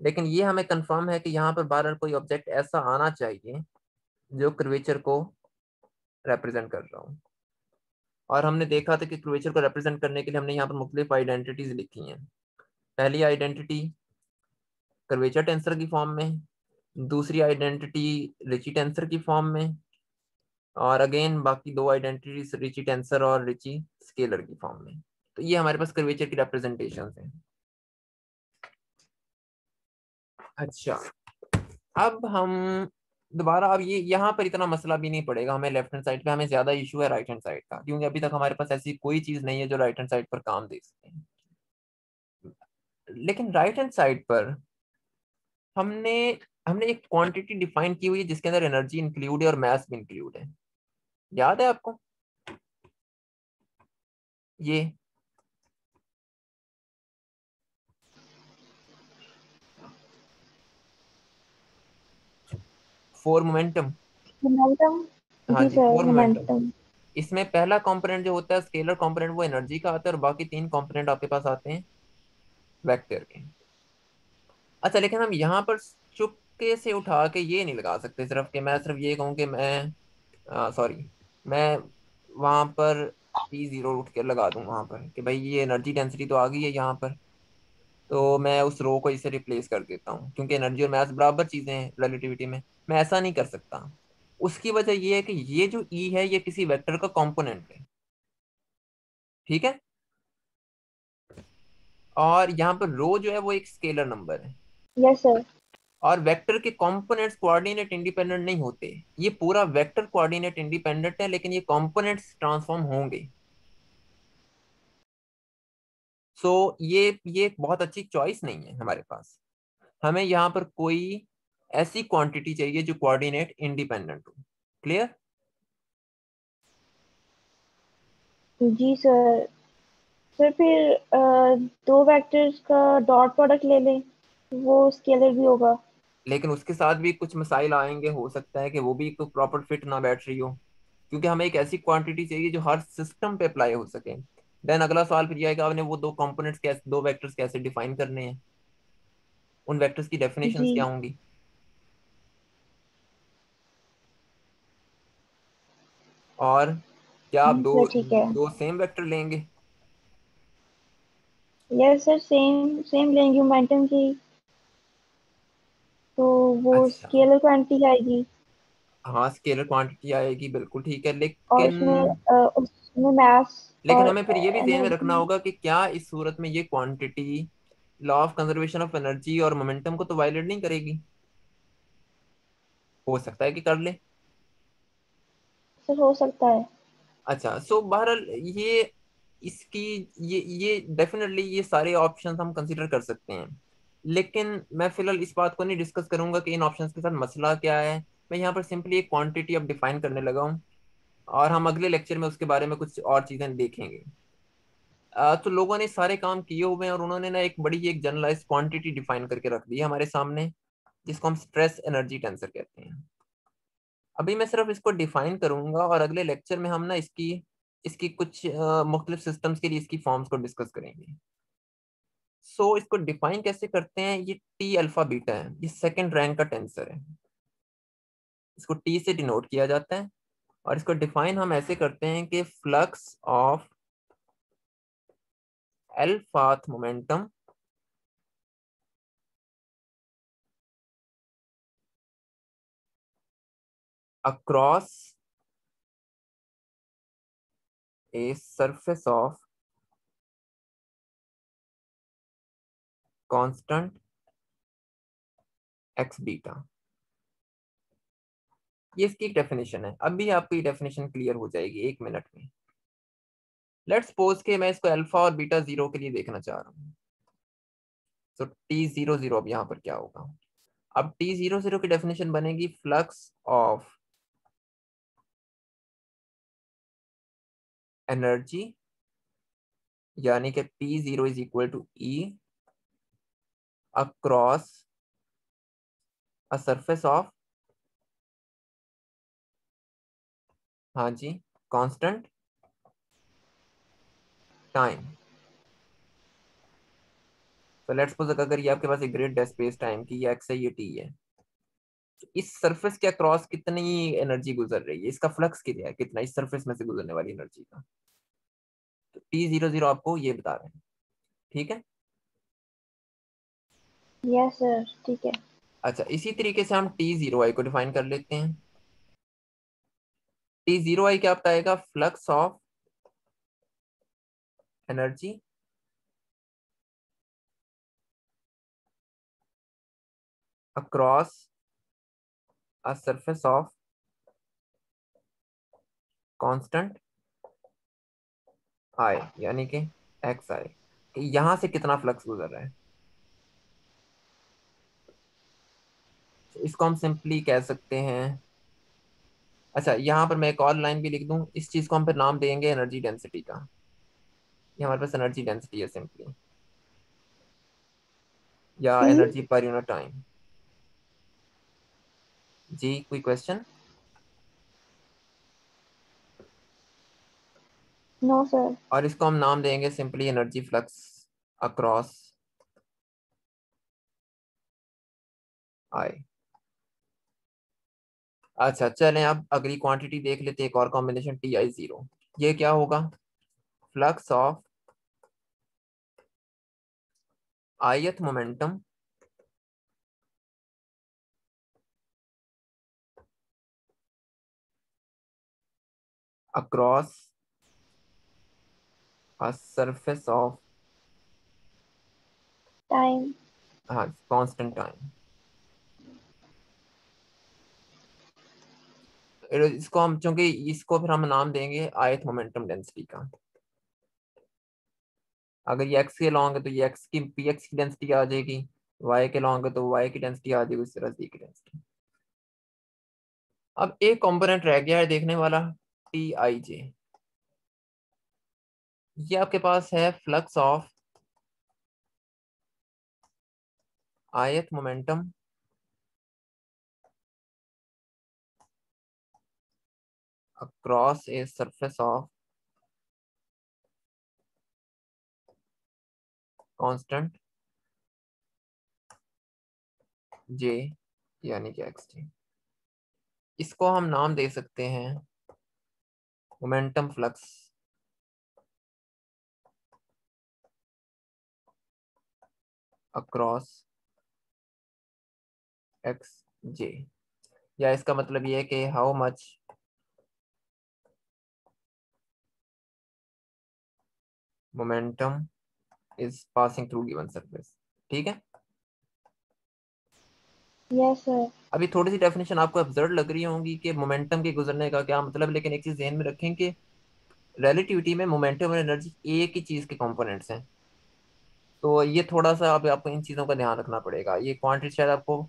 लेकिन ये हमें कंफर्म है कि यहाँ पर बार कोई ऑब्जेक्ट ऐसा आना चाहिए जो कर्वेचर को रिप्रेजेंट कर रहा हो। और हमने देखा था कि कर्वेचर को रिप्रेजेंट करने के लिए हमने यहाँ पर मुख्तलिफ आइडेंटिटीज लिखी हैं। पहली आइडेंटिटी कर्वेचर टेंसर की फॉर्म में, दूसरी आइडेंटिटी रिची टेंसर की फॉर्म में, और अगेन बाकी दो आइडेंटिटीज रिची टेंसर और रिची स्केलर की फॉर्म में। तो ये हमारे पास कर्वेचर की रिप्रेजेंटेशन हैं। अच्छा, अब हम दोबारा, अब ये यहाँ पर इतना मसला भी नहीं पड़ेगा हमें लेफ्ट हैंड साइड पे, हमें ज्यादा इशू है राइट हैंड साइड का, क्योंकि अभी तक हमारे पास ऐसी कोई चीज नहीं है जो राइट हैंड साइड पर काम दे सकते हैं। लेकिन राइट हैंड साइड पर हमने हमने एक क्वांटिटी डिफाइन की हुई है जिसके अंदर एनर्जी इंक्लूड है और मास भी इंक्लूड है। याद है आपको ये? Four momentum. मोमेंटम। हाँ जी जी, सर, फोर मोमेंटम। मोमेंटम। इसमें पहला कंपोनेंट जो होता है स्केलर कंपोनेंट, वो एनर्जी का आता है, और बाकी तीन कंपोनेंट आपके पास आते हैं वेक्टर के। अच्छा, लेकिन हम यहाँ पर चुपके से उठा के ये नहीं लगा सकते सिर्फ कि मैं सिर्फ ये कहूँ कि मैं सॉरी, मैं वहां पर P0 उठ के लगा दूं वहां पर कि भाई ये एनर्जी डेंसिटी तो आ गई है यहाँ पर, तो मैं उस रो को इससे रिप्लेस कर देता हूँ, क्योंकि एनर्जी और मास बराबर चीजें हैं रिलेटिविटी में। मैं ऐसा नहीं कर सकता। उसकी वजह ये है कि ये जो E है ये किसी वेक्टर का कंपोनेंट है, ठीक है, और यहाँ पर रो जो है वो एक स्केलर नंबर है। Yes sir. और वेक्टर के कंपोनेंट्स कोऑर्डिनेट इंडिपेंडेंट नहीं होते। ये पूरा वेक्टर कोऑर्डिनेट इंडिपेंडेंट है, लेकिन ये कंपोनेंट्स ट्रांसफॉर्म होंगे। सो ये एक बहुत अच्छी चॉइस नहीं है हमारे पास। हमें यहाँ पर कोई ऐसी क्वांटिटी चाहिए जो कोऑर्डिनेट इंडिपेंडेंट हो। क्लियर? जी सर। सर फिर दो वेक्टर्स का डॉट प्रोडक्ट ले लें, वो स्केलर भी होगा। लेकिन उसके साथ भी कुछ मसाइल आएंगे, हो सकता है कि वो भी तो प्रॉपर फिट ना बैठ रही हो, क्योंकि हमें एक ऐसी क्वांटिटी चाहिए जो हर सिस्टम पे अप्लाई हो सके। देन अगला सवाल फिर ये आएगा, आपने वो दो कंपोनेंट्स कैसे, दो वेक्टर्स कैसे डिफाइन करने हैं, उन वेक्टर्स की डेफिनेशंस जी। क्या होंगी? और क्या आप जी दो सर, ठीक है। दो सेम वेक्टर लेंगे? यस सर, सेम सेम लेंगे मोमेंटम की, तो वो अच्छा, स्केलर क्वांटिटी आएगी। हाँ स्केलर क्वांटिटी आएगी, बिल्कुल ठीक है। और लेकिन उसमें मास लेकिन और हमें फिर ये भी ध्यान में रखना एनर्जी। होगा कि क्या इस सूरत में ये quantity law of conservation of energy और मोमेंटम को तो वायलेट नहीं करेगी? हो सकता है कि कर ले। सर हो सकता है। अच्छा, सो बहरहाल ये इसकी ये डेफिनेटली ये सारे ऑप्शंस हम कंसीडर कर सकते हैं। लेकिन मैं फिलहाल इस बात को नहीं डिस्कस करूंगा कि इन ऑप्शंस के साथ मसला क्या है। मैं यहाँ पर सिंपली एक क्वांटिटी अब डिफाइन करने लगा हूँ, और हम अगले लेक्चर में उसके बारे में कुछ और चीजें देखेंगे। तो लोगों ने सारे काम किए हुए हैं और उन्होंने ना एक बड़ी एक जनरलाइज क्वांटिटी डिफाइन करके रख दी है हमारे सामने, जिसको हम स्ट्रेस एनर्जी टेंसर कहते हैं। अभी मैं सिर्फ इसको डिफाइन करूंगा, और अगले लेक्चर में हम ना इसकी इसकी कुछ मुख्तलिफ सिस्टम्स के लिए इसकी फॉर्म्स को डिस्कस करेंगे। इसको डिफाइन कैसे करते हैं? ये टी अल्फा बीटा है, ये सेकंड रैंक का टेंसर है, इसको टी से डिनोट किया जाता है। और इसको डिफाइन हम ऐसे करते हैं कि flux of alphath momentum across a surface of constant x beta. ये इसकी एक डेफिनेशन है। अभी आपको ये डेफिनेशन क्लियर हो जाएगी 1 मिनट में। लेट्स सपोज के मैं इसको अल्फा और बीटा जीरो के लिए देखना चाह रहा हूँ। तो टी जीरो जीरो अब यहाँ पर क्या होगा? अब टी जीरो जीरो की डेफिनेशन बनेगी फ्लक्स ऑफ एनर्जी यानी कि P0 is equal to E across a surface of, हाँ जी, कांस्टेंट टाइम। तो लेट्स सपोज अगर ये आपके पास एक ग्रिड है स्पेस टाइम की, ये x है ये t है, तो इस सरफेस के अक्रॉस कितनी एनर्जी गुजर रही है, इसका फ्लक्स कितना है, कितना इस सरफेस में से गुजरने वाली एनर्जी का, तो T00 आपको ये बता रहे हैं। ठीक है, यस सर, ठीक है। अच्छा इसी तरीके से हम T0i को डिफाइन कर लेते हैं। T0i क्या बताएगा, flux of energy across a surface of constant i, यानी कि xi, कि यहां से कितना फ्लक्स गुजर रहा है। तो इसको हम सिंपली कह सकते हैं, अच्छा यहाँ पर मैं एक और लाइन भी लिख दूं, इस चीज को हम फिर नाम देंगे एनर्जी डेंसिटी का। ये हमारे पास एनर्जी डेंसिटी है सिंपली, या एनर्जी पर यूनिट टाइम। जी कोई क्वेश्चन? No sir. और इसको हम नाम देंगे simply energy flux across I. अच्छा चलें अब अगली क्वांटिटी देख लेते हैं, एक और कॉम्बिनेशन Ti0। ये क्या होगा, flux of ith momentum across a surface of, time. हाँ कांस्टेंट टाइम। इसको हम चूंकि इसको फिर हम नाम देंगे ith मोमेंटम डेंसिटी का। अगर ये x के लॉन्ग है तो ये x की px की डेंसिटी आ जाएगी, y के लॉन्ग है तो y की डेंसिटी आ जाएगी, इस तरह से की डेंसिटी। अब एक कंपोनेंट रह गया है देखने वाला, Tij। ये आपके पास है flux of ith momentum across a surface of constant j, यानी कि xt। इसको हम नाम दे सकते हैं मोमेंटम फ्लक्स अक्रॉस xj, या इसका मतलब ये है कि how much momentum is passing through given surface. ठीक है, यस सर। अभी थोड़ी सी डेफिनेशन आपको अब्सर्ड लग रही होंगी कि मोमेंटम के गुजरने का क्या मतलब, लेकिन एक चीज ध्यान में रखें कि रिलेटिविटी में मोमेंटम और एनर्जी एक ही चीज के कंपोनेंट्स हैं। तो ये थोड़ा सा अब आपको इन चीजों का ध्यान रखना पड़ेगा। ये क्वांटिटी शायद आपको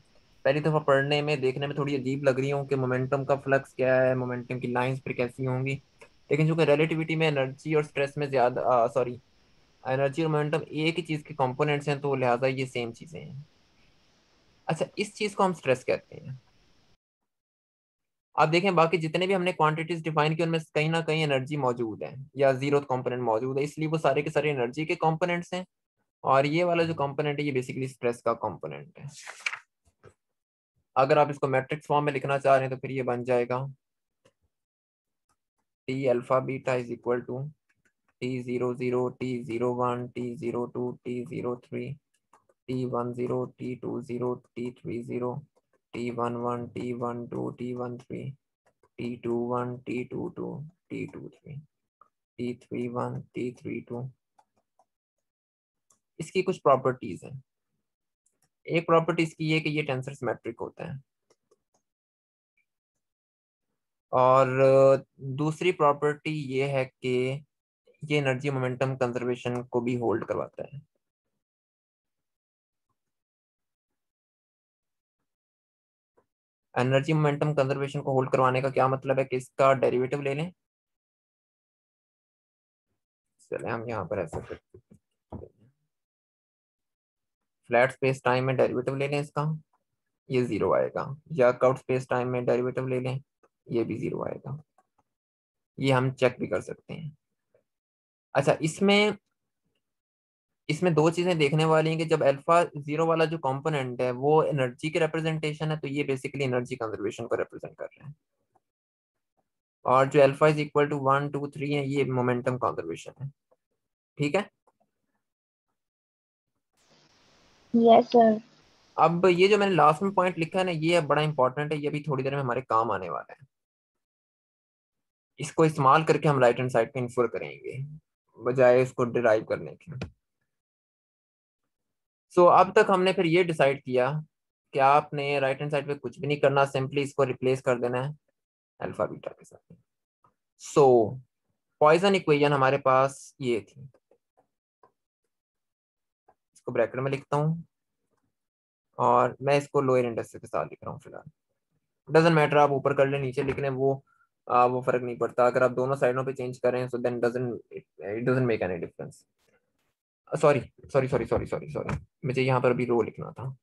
पहली दफा पढ़ने में देखने में थोड़ी अजीब लग रही हो कि मोमेंटम का फ्लक्स क्या है, मोमेंटम की लाइंस फिर कैसी होंगी, लेकिन चूंकि रिलेटिविटी में एनर्जी और स्ट्रेस में ज्यादा सॉरी एनर्जी और मोमेंटम एक ही चीज के कंपोनेंट्स हैं, तो लिहाजा ये सेम चीजें हैं। अच्छा इस चीज को हम स्ट्रेस कहते हैं। आप देखें बाकी जितने भी हमने क्वांटिटीज डिफाइन की उनमें कहीं ना कहीं एनर्जी मौजूद है या जीरो कंपोनेंट मौजूद है, इसलिए वो सारे के सारे एनर्जी के कंपोनेंट्स हैं। और ये वाला जो कंपोनेंट है ये बेसिकली स्ट्रेस का कंपोनेंट है। अगर आप इसको मैट्रिक्स फॉर्म में लिखना चाह रहे हैं तो फिर ये बन जाएगा T alpha beta is equal to T00 T01 T02 T03 T10 T20 T30 T11 T12 T13 T21 T22 T23 T31 T32। इसकी कुछ प्रॉपर्टीज हैं। एक प्रॉपर्टी इसकी है कि ये टेंसर सिमेट्रिक होता है, और दूसरी प्रॉपर्टी ये है कि ये एनर्जी मोमेंटम कंजर्वेशन को भी होल्ड करवाता है। एनर्जी मोमेंटम कंजर्वेशन को होल्ड करवाने का क्या मतलब है कि इसका डेरिवेटिव ले लें, चले हम यहाँ पर ऐसा करते हैं, फ्लैट स्पेस टाइम में डेरिवेटिव ले लें इसका, ये 0 आएगा, या कर्व स्पेस टाइम में डेरिवेटिव ले लें, ये भी 0 आएगा। ये हम चेक भी कर सकते हैं। अच्छा, इसमें इसमें दो चीजें देखने वाली हैं कि जब अल्फा 0 वाला जो कंपोनेंट है वो एनर्जी के रिप्रेजेंटेशन है, तो ये बेसिकली एनर्जी कंजर्वेशन को रिप्रेजेंट कर रहे हैं, और जो अल्फा इज इक्वल टू 1 2 3 है ये मोमेंटम कंजर्वेशन है। ठीक है, यस सर। अब ये जो मैंने लास्ट में पॉइंट लिखा है ना, ये बड़ा इंपॉर्टेंट है, ये भी थोड़ी देर में हमारे काम आने वाला है। इसको इस्तेमाल करके हम राइट हैंड साइड पे इन्फर करेंगे बजाय इसको डिराइव करने के। सो अब तक हमने फिर ये डिसाइड किया कि आपने राइट हैंड साइड पे कुछ भी नहीं करना, सिंपली इसको रिप्लेस कर देना है अल्फा बीटा के साथ। सो पॉइसन इक्वेशन हमारे पास ये थी, इसको ब्रैकेट में लिखता हूँ और मैं इसको लोअर इंडेक्स के साथ लिख रहा हूँ फिलहाल। डजंट मैटर, आप ऊपर कर ले नीचे लिख लें, वो फर्क नहीं पड़ता। अगर आप दोनों साइडों पे चेंज करें so then it doesn't make any difference. Sorry sorry sorry sorry sorry sorry, मुझे यहाँ पर अभी रो लिखना था।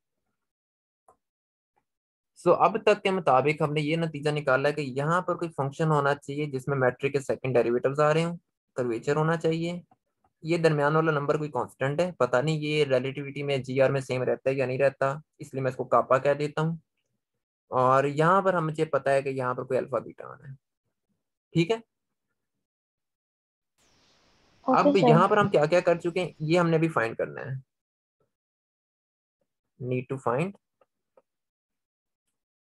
सो अब तक के मुताबिक हमने ये नतीजा निकाला है कि यहाँ पर कोई फंक्शन होना चाहिए जिसमें मैट्रिक के सेकंड डेरिवेटिव्स आ रहे हो, कर्वेचर होना चाहिए, ये दरमियान वाला नंबर कोई कांस्टेंट है, पता नहीं ये रिलेटिविटी में जीआर में सेम रहता है या नहीं रहता, इसलिए मैं इसको कापा कह देता हूँ। और यहाँ पर हम मुझे पता है कि यहाँ पर कोई अल्फा बीटा आना है। ठीक है, ओके अब सर। यहाँ पर हम क्या क्या कर चुके हैं ये हमने भी फाइंड करना है। नीड टू फाइंड,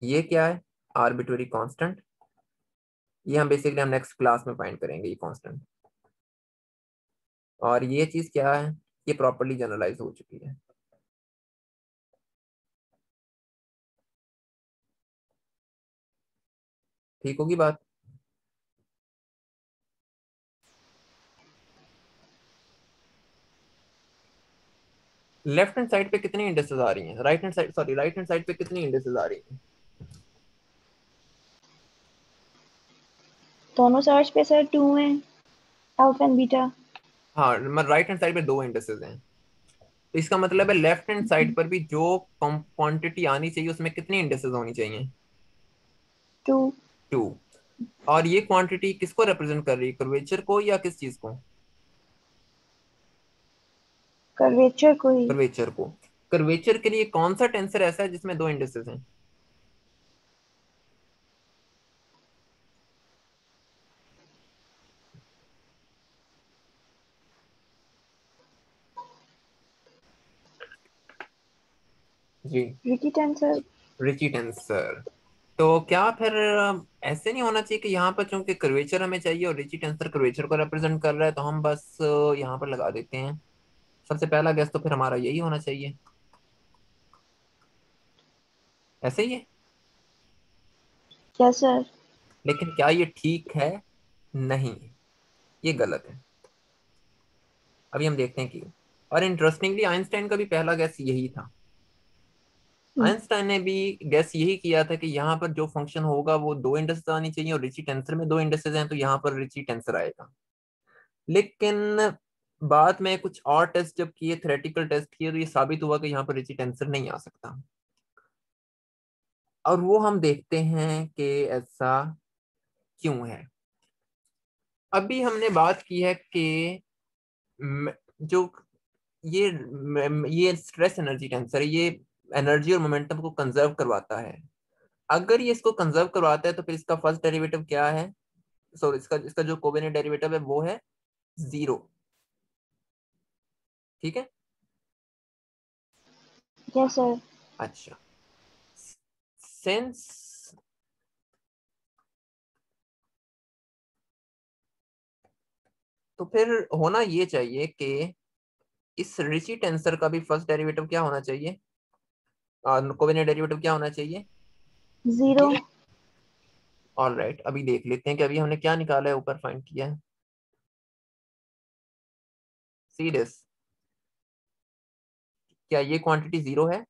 ये क्या है, आर्बिट्ररी कांस्टेंट, ये हम बेसिकली हम नेक्स्ट क्लास में फाइंड करेंगे ये कांस्टेंट। और ये चीज क्या है, ये प्रॉपर्ली जनरलाइज हो चुकी है। ठीक होगी बात। लेफ्ट हैंड साइड पे कितनी इंडेक्सेस आ रही हैं, right hand side sorry right hand side पे कितनी इंडेक्सेस आ रही हैं? दोनों साइड्स पे सर 2 हैं, अल्फा एंड बीटा। हाँ, राइट हैंड साइड पे 2 इंडेक्सेस हैं, तो इसका मतलब है लेफ्ट हैंड साइड पर भी जो क्वांटिटी आनी चाहिए उसमें कितनी इंडेक्सेस होनी चाहिए? 2। 2। और ये क्वांटिटी किसको रिप्रेजेंट कर रही है, कर्वेचर को या किस चीज को? कर्वेचर को ही। कर्वेचर को। कर्वेचर के लिए कौन सा टेंसर ऐसा है जिसमें 2 इंडेक्सेस हैं? जी, रिकी टेंसर। Ricci tensor. तो क्या फिर ऐसे नहीं होना चाहिए कि यहाँ पर चूंकि कर्वेचर हमें चाहिए और रिची टेंसर कर्वेचर को रिप्रेजेंट कर रहा है तो हम बस यहाँ पर लगा देते हैं? सबसे पहला गेस तो फिर हमारा यही होना चाहिए, ऐसे ही है। Yes sir. लेकिन क्या ये ठीक है? नहीं, ये गलत है। अभी हम देखते हैं क्यों। और इंटरेस्टिंगली आइंस्टाइन का भी पहला गैस यही था। आइंस्टाइन ने भी गैस यही किया था कि यहाँ पर जो फंक्शन होगा वो 2 इंडेक्सेस आनी चाहिए, और रिची टेंसर में 2 इंडेक्सेस हैं तो यहाँ पर रिची टेंसर आएगा। लेकिन बाद में कुछ और टेस्ट जब किए, थ्योरेटिकल टेस्ट किए, तो ये साबित हुआ कि यहाँ पर रिची टेंसर नहीं आ सकता। और वो हम देखते हैं कि ऐसा क्यों है। अभी हमने बात की है कि जो ये स्ट्रेस एनर्जी टेंसर है, ये एनर्जी और मोमेंटम को कंजर्व करवाता है। अगर ये इसको कंजर्व करवाता है तो फिर इसका फर्स्ट डेरिवेटिव क्या है, सॉरी इसका इसका जो कोवेरिएंट डेरिवेटिव है वो है 0। ठीक है, यस सर। अच्छा, सिंस तो फिर होना ये चाहिए कि इस रिची टेंसर का भी फर्स्ट डेरिवेटिव क्या होना चाहिए, और कोवेरिएंट डेरिवेटिव क्या होना चाहिए? 0। ऑलराइट, अभी देख लेते हैं कि अभी हमने क्या निकाला है, ऊपर फाइंड किया है। सी दिस, क्या ये क्वांटिटी 0 है?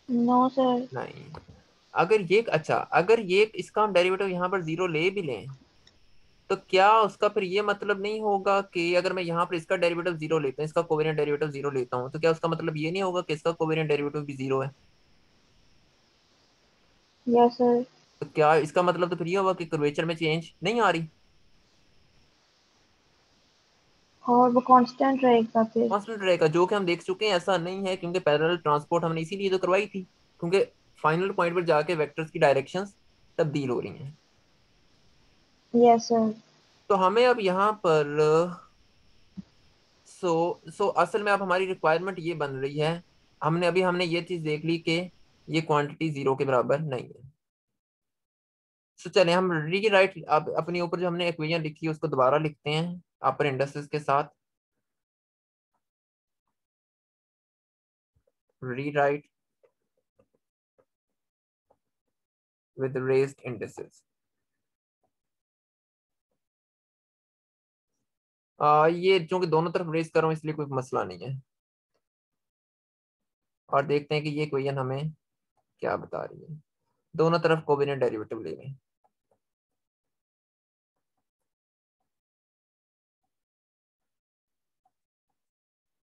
No sir. नहीं। अगर ये अच्छा, अगर ये इसका हम डेरिवेटिव यहाँ पर 0 ले भी लें तो क्या उसका फिर ये मतलब नहीं होगा कि अगर मैं यहाँ पर इसका डेरिवेटिव जीरो लेता हूँ, इसका कोवेरिएंट डेरिवेटिव जीरो लेता हूँ, तो क्या उसका मतलब ये नहीं होगा कि इसका कोवेरिएंट डेरिवेटिव भी जीरो है? Yes sir. तो क्या इसका मतलब तो फिर ये होगा कि कर्वेचर में चेंज नहीं आ रही, और वो कांस्टेंट रहेगा फिर। कांस्टेंट रहेगा, जो कि हम देख चुके हैं ऐसा नहीं है, क्योंकि पैरेलल ट्रांसपोर्ट हमने इसीलिए तो करवाई थी, क्योंकि फाइनल पॉइंट पर जाके वेक्टर्स की डायरेक्शंस तब्दील हो रही हैं। Yes sir. तो हमें अब यहाँ पर सो असल में अब हमारी रिक्वायरमेंट ये बन रही है, हमने ये चीज देख ली कि ये क्वांटिटी जीरो के बराबर नहीं है। सो चले हम री राइट, अब अपने ऊपर जो हमने इक्वेशन लिखी है उसको दोबारा लिखते हैं अपर इंडस्ट्रीज के साथ। री राइट विद रेज्ड इंडिसेस। ये चूंकि दोनों तरफ रेज कर रहा हूँ इसलिए कोई मसला नहीं है। और देखते हैं कि ये इक्वेशन हमें क्या बता रही है। दोनों तरफ कोवेरिएंट डेरिवेटिव ले लें।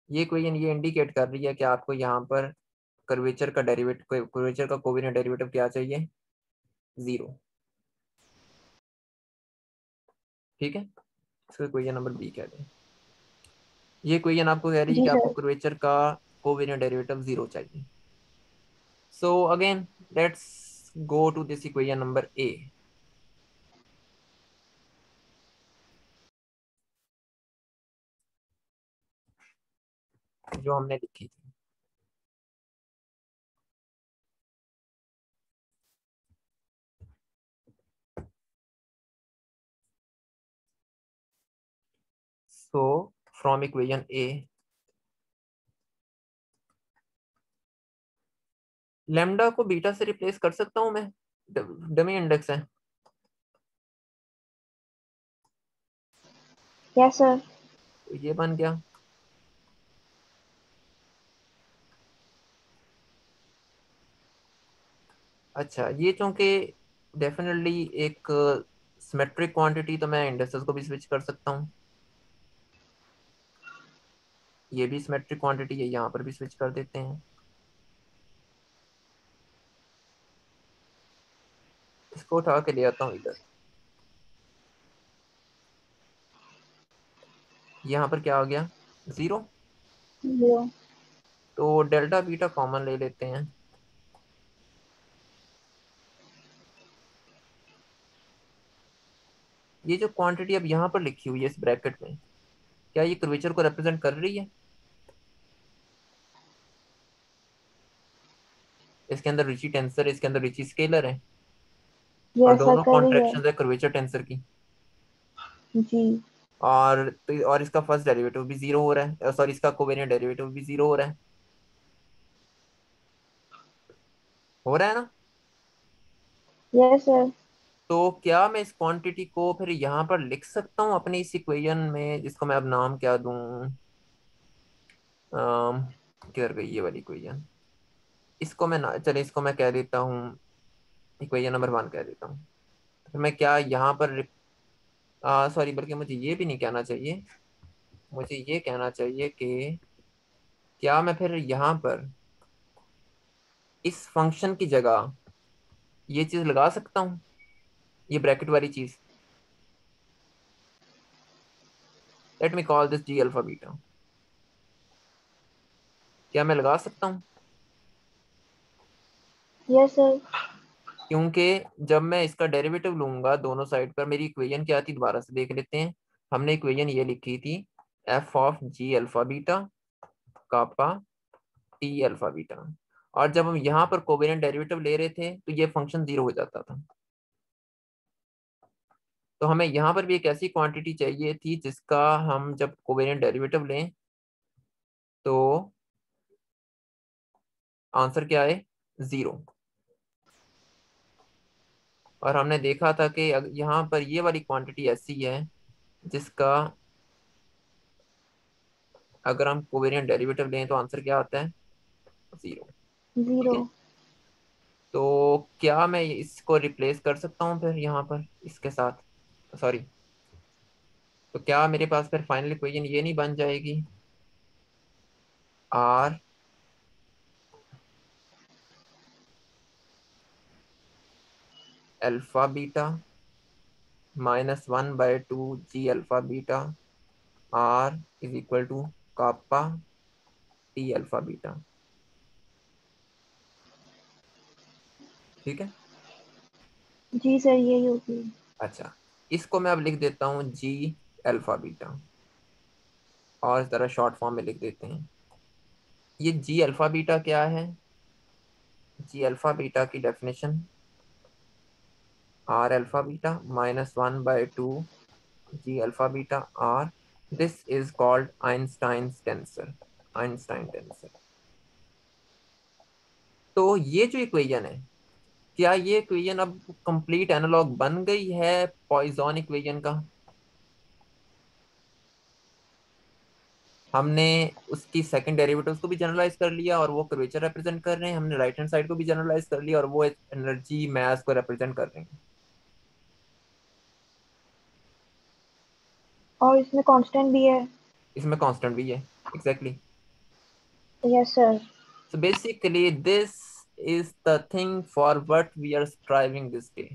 ये इक्वेशन ये इंडिकेट कर रही है कि आपको यहाँ पर कर्वेचर का कोवेरिएंट डेरिवेटिव क्या चाहिए, जीरो। ठीक है, इसको इक्वेशन नंबर बी कह दें। ये इक्वेशन आपको कह रही है जी कि आपको सर। कर्वेचर का कोवेरिएंट डेरिवेटिव जीरो चाहिए। So again let's go to this equation number A. जो हमने लिखी थी। So from equation A, lambda को बीटा से रिप्लेस कर सकता हूं मैं, डमी इंडेक्स है। Yes sir. तो ये बन गया। अच्छा, ये चूंकि डेफिनेटली एक सिमेट्रिक क्वांटिटी, तो मैं इंडेक्सेस को भी स्विच कर सकता हूँ। ये भी सिमेट्रिक क्वांटिटी है, यहाँ पर भी स्विच कर देते हैं। इसको उठा के ले आता हूँ इधर। यहाँ पर क्या आ गया, जीरो। जीरो। तो डेल्टा बीटा कॉमन ले लेते हैं। ये जो क्वांटिटी अब यहाँ पर लिखी हुई है इस ब्रैकेट में, क्या ये कर्वेचर को रिप्रेजेंट कर रही है? इसके अंदर रिची टेंसर है, इसके अंदर रिची स्केलर है, और यस सर दोनों कर रही है। कॉन्ट्रैक्शन है कर्वेचर टेंसर की। जी। और इसका फर्स्ट डेरिवेटिव भी जीरो हो रहा है, सॉरी इसका कोवेरिएंट डेरिवेटिव भी जीरो हो रहा है। हो रहा है ना? Yes sir. तो क्या मैं इस क्वांटिटी को फिर यहाँ पर लिख सकता हूँ अपनी इस इक्वेशन में, जिसको मैं अब नाम क्या दूं? किधर गई ये वाली इक्वेशन? इसको मैं ना चले इसको मैं कह देता हूँ इक्वेशन नंबर वन कह देता हूँ। तो फिर मैं क्या यहाँ पर सॉरी, बल्कि मुझे ये भी नहीं कहना चाहिए, मुझे ये कहना चाहिए कि क्या मैं फिर यहाँ पर इस फंक्शन की जगह ये चीज लगा सकता हूँ, ये ब्रैकेट वाली चीज। Let me call this G alpha beta. क्या मैं लगा सकता हूँ? Yes sir. क्योंकि जब मैं इसका डेरिवेटिव लूंगा दोनों साइड पर, मेरी इक्वेशन क्या थी दोबारा से देख लेते हैं। हमने इक्वेशन ये लिखी थी, F of G alpha beta kappa T alpha beta. और जब हम यहाँ पर कोवेरिएंट डेरिवेटिव ले रहे थे तो ये फंक्शन जीरो हो जाता था। तो हमें यहाँ पर भी एक ऐसी क्वांटिटी चाहिए थी जिसका हम जब कोवेरिएंट डेरिवेटिव लें तो आंसर क्या है, जीरो। और हमने देखा था कि यहाँ पर ये वाली क्वांटिटी ऐसी है जिसका अगर हम कोवेरिएंट डेरिवेटिव लें तो आंसर क्या आता है, जीरो। ठीक जीरो। है, तो क्या मैं इसको रिप्लेस कर सकता हूँ फिर यहाँ पर इसके साथ, सॉरी तो क्या मेरे पास फिर फाइनल इक्वेशन ये नहीं बन जाएगी, R alpha beta -1/2 g alpha beta R is equal to kappa T alpha beta. ठीक है। जी सर, यही होगी। अच्छा, इसको मैं अब लिख देता हूँ जी अल्फा बीटा, और इस तरह शॉर्ट फॉर्म में लिख देते हैं। ये जी अल्फा बीटा क्या है? जी अल्फा बीटा की definition R alpha beta -1/2 g alpha beta R, this is called Einstein tensor. Einstein tensor. तो ये जो इक्वेशन है, क्या ये इक्वेशन अब कंप्लीट एनालॉग बन गई है पॉइजन इक्वेशन का? हमने उसकी सेकंड डेरिवेटिव्स को भी जनरलाइज कर लिया और वो कर्वेचर रिप्रेजेंट कर रहे हैं, हमने राइट हैंड साइड को भी जनरलाइज कर लिया और वो एनर्जी मास को रिप्रेजेंट कर रहे हैं। और इसमें कांस्टेंट भी है। इसमें कांस्टेंट भी है। Exactly. Yes sir. So basically this is the thing for what we are striving this day.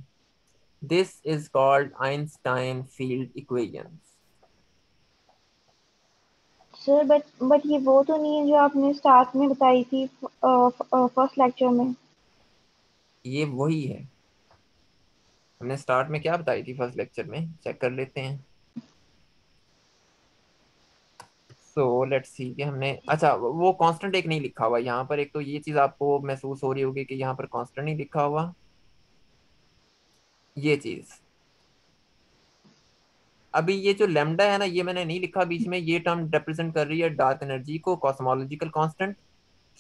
This is called Einstein field equations. Sir but ये वो तो नहीं है जो आपने स्टार्ट में बताई थी फर्स्ट लेक्चर में। ये वही है। हमने स्टार्ट में क्या बताई थी फर्स्ट लेक्चर में, चेक कर लेते हैं। सो लेट्स सी कि हमने, अच्छा वो कांस्टेंट एक नहीं लिखा हुआ यहाँ पर। एक तो ये चीज आपको महसूस हो रही होगी कि यहाँ पर कांस्टेंट नहीं लिखा हुआ, ये चीज। अभी ये जो लेमडा है ना, ये मैंने नहीं लिखा बीच में, ये टर्म रिप्रेजेंट कर रही है डार्क एनर्जी को, कॉस्मोलॉजिकल कांस्टेंट।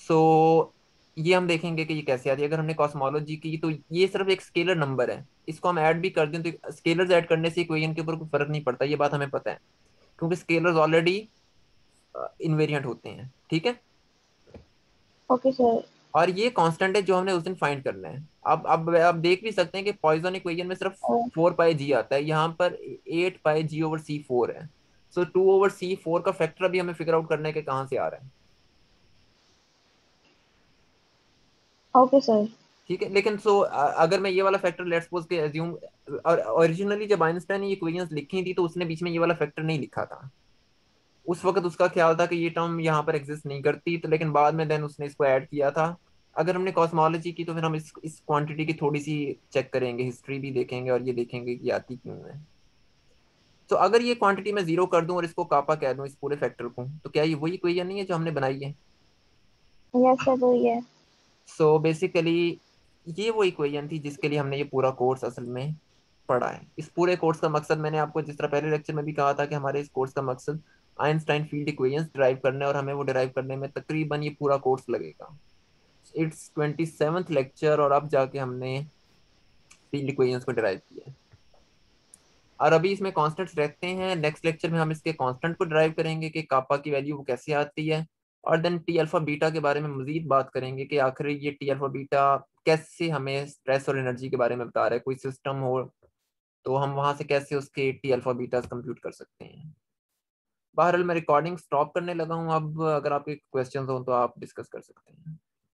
सो ये हम देखेंगे कि ये कैसे आती है। अगर हमने कॉस्मोलॉजी की, तो ये सिर्फ एक स्केलर नंबर है, इसको हम ऐड भी कर दें तो स्केलर्स ऐड करने से इक्वेशन के ऊपर कोई फर्क नहीं पड़ता, ये बात हमें पता है, क्योंकि स्केलर्स ऑलरेडी इनवेरिएंट होते हैं। ठीक है। Okay sir. और ये कांस्टेंट है जो हमने उस दिन फाइंड करना है। अब देख भी सकते हैं कि पॉइजन इक्वेशन में सिर्फ 4πg आता है, यहाँ पर 8πg/c4 है। सो 2/c4 का फैक्टर अभी हमें फिगर आउट करना है कि कहाँ से आ रहा है। Okay sir. ठीक है। लेकिन अगर मैं ये वाला फैक्टर लेट्स सपोज के एज्यूम, और ओरिजिनली जब आइंस्टाइन ने ये इक्वेशंस लिखी थी तो उसने बीच में ये वाला फैक्टर नहीं लिखा था। उस वक्त उसका ख्याल था कि ये टर्म यहाँ पर एग्जिस्ट नहीं करती, तो लेकिन बाद में देन उसने इसको ऐड किया था। अगर हमने कॉस्मोलॉजी की तो फिर हम इस क्वांटिटी की थोड़ी सी चेक करेंगे, हिस्ट्री भी देखेंगे और ये देखेंगे कि आती क्यों है। तो अगर ये क्वांटिटी मैं जीरो कर दूं और इसको कापा कह दूं, इस पूरे फैक्टर को, तो क्या ये वही इक्वेशन नहीं है जो हमने बनाई है? यस सर, वही है। सो बेसिकली ये वो इक्वेशन थी जिसके लिए हमने ये पूरा कोर्स असल में पढ़ा है। इस पूरे कोर्स का मकसद, मैंने आपको जिस तरह पहले लेक्चर में भी कहा था कि हमारे इस कोर्स का मकसद आइंस्टाइन फील्ड इक्वेशंस डिराइव करना है, और हमें वो डिराइव करने में तकरीबन ये पूरा कोर्स लगेगा। इट्स 27th लेक्चर, और अब जाके हमने फील्ड इक्वेशंस को डिराइव किया है। और अभी इसमें कांस्टेंट्स रहते हैं, नेक्स्ट लेक्चर में हम इसके कांस्टेंट को डिराइव करेंगे कि कापा की वैल्यू वो कैसे आती है, और देन टी अल्फा बीटा के बारे में मजीद बात करेंगे कि आखिर ये टी अल्फा बीटा कैसे हमें स्ट्रेस और एनर्जी के बारे में बता रहा है। कोई सिस्टम हो तो हम वहां से कैसे उसके टी अल्फा बीटास कंप्यूट कर सकते हैं। बहरहाल मैं रिकॉर्डिंग स्टॉप करने लगा हूँ अब, अगर आपके क्वेश्चंस हो तो आप डिस्कस कर सकते हैं।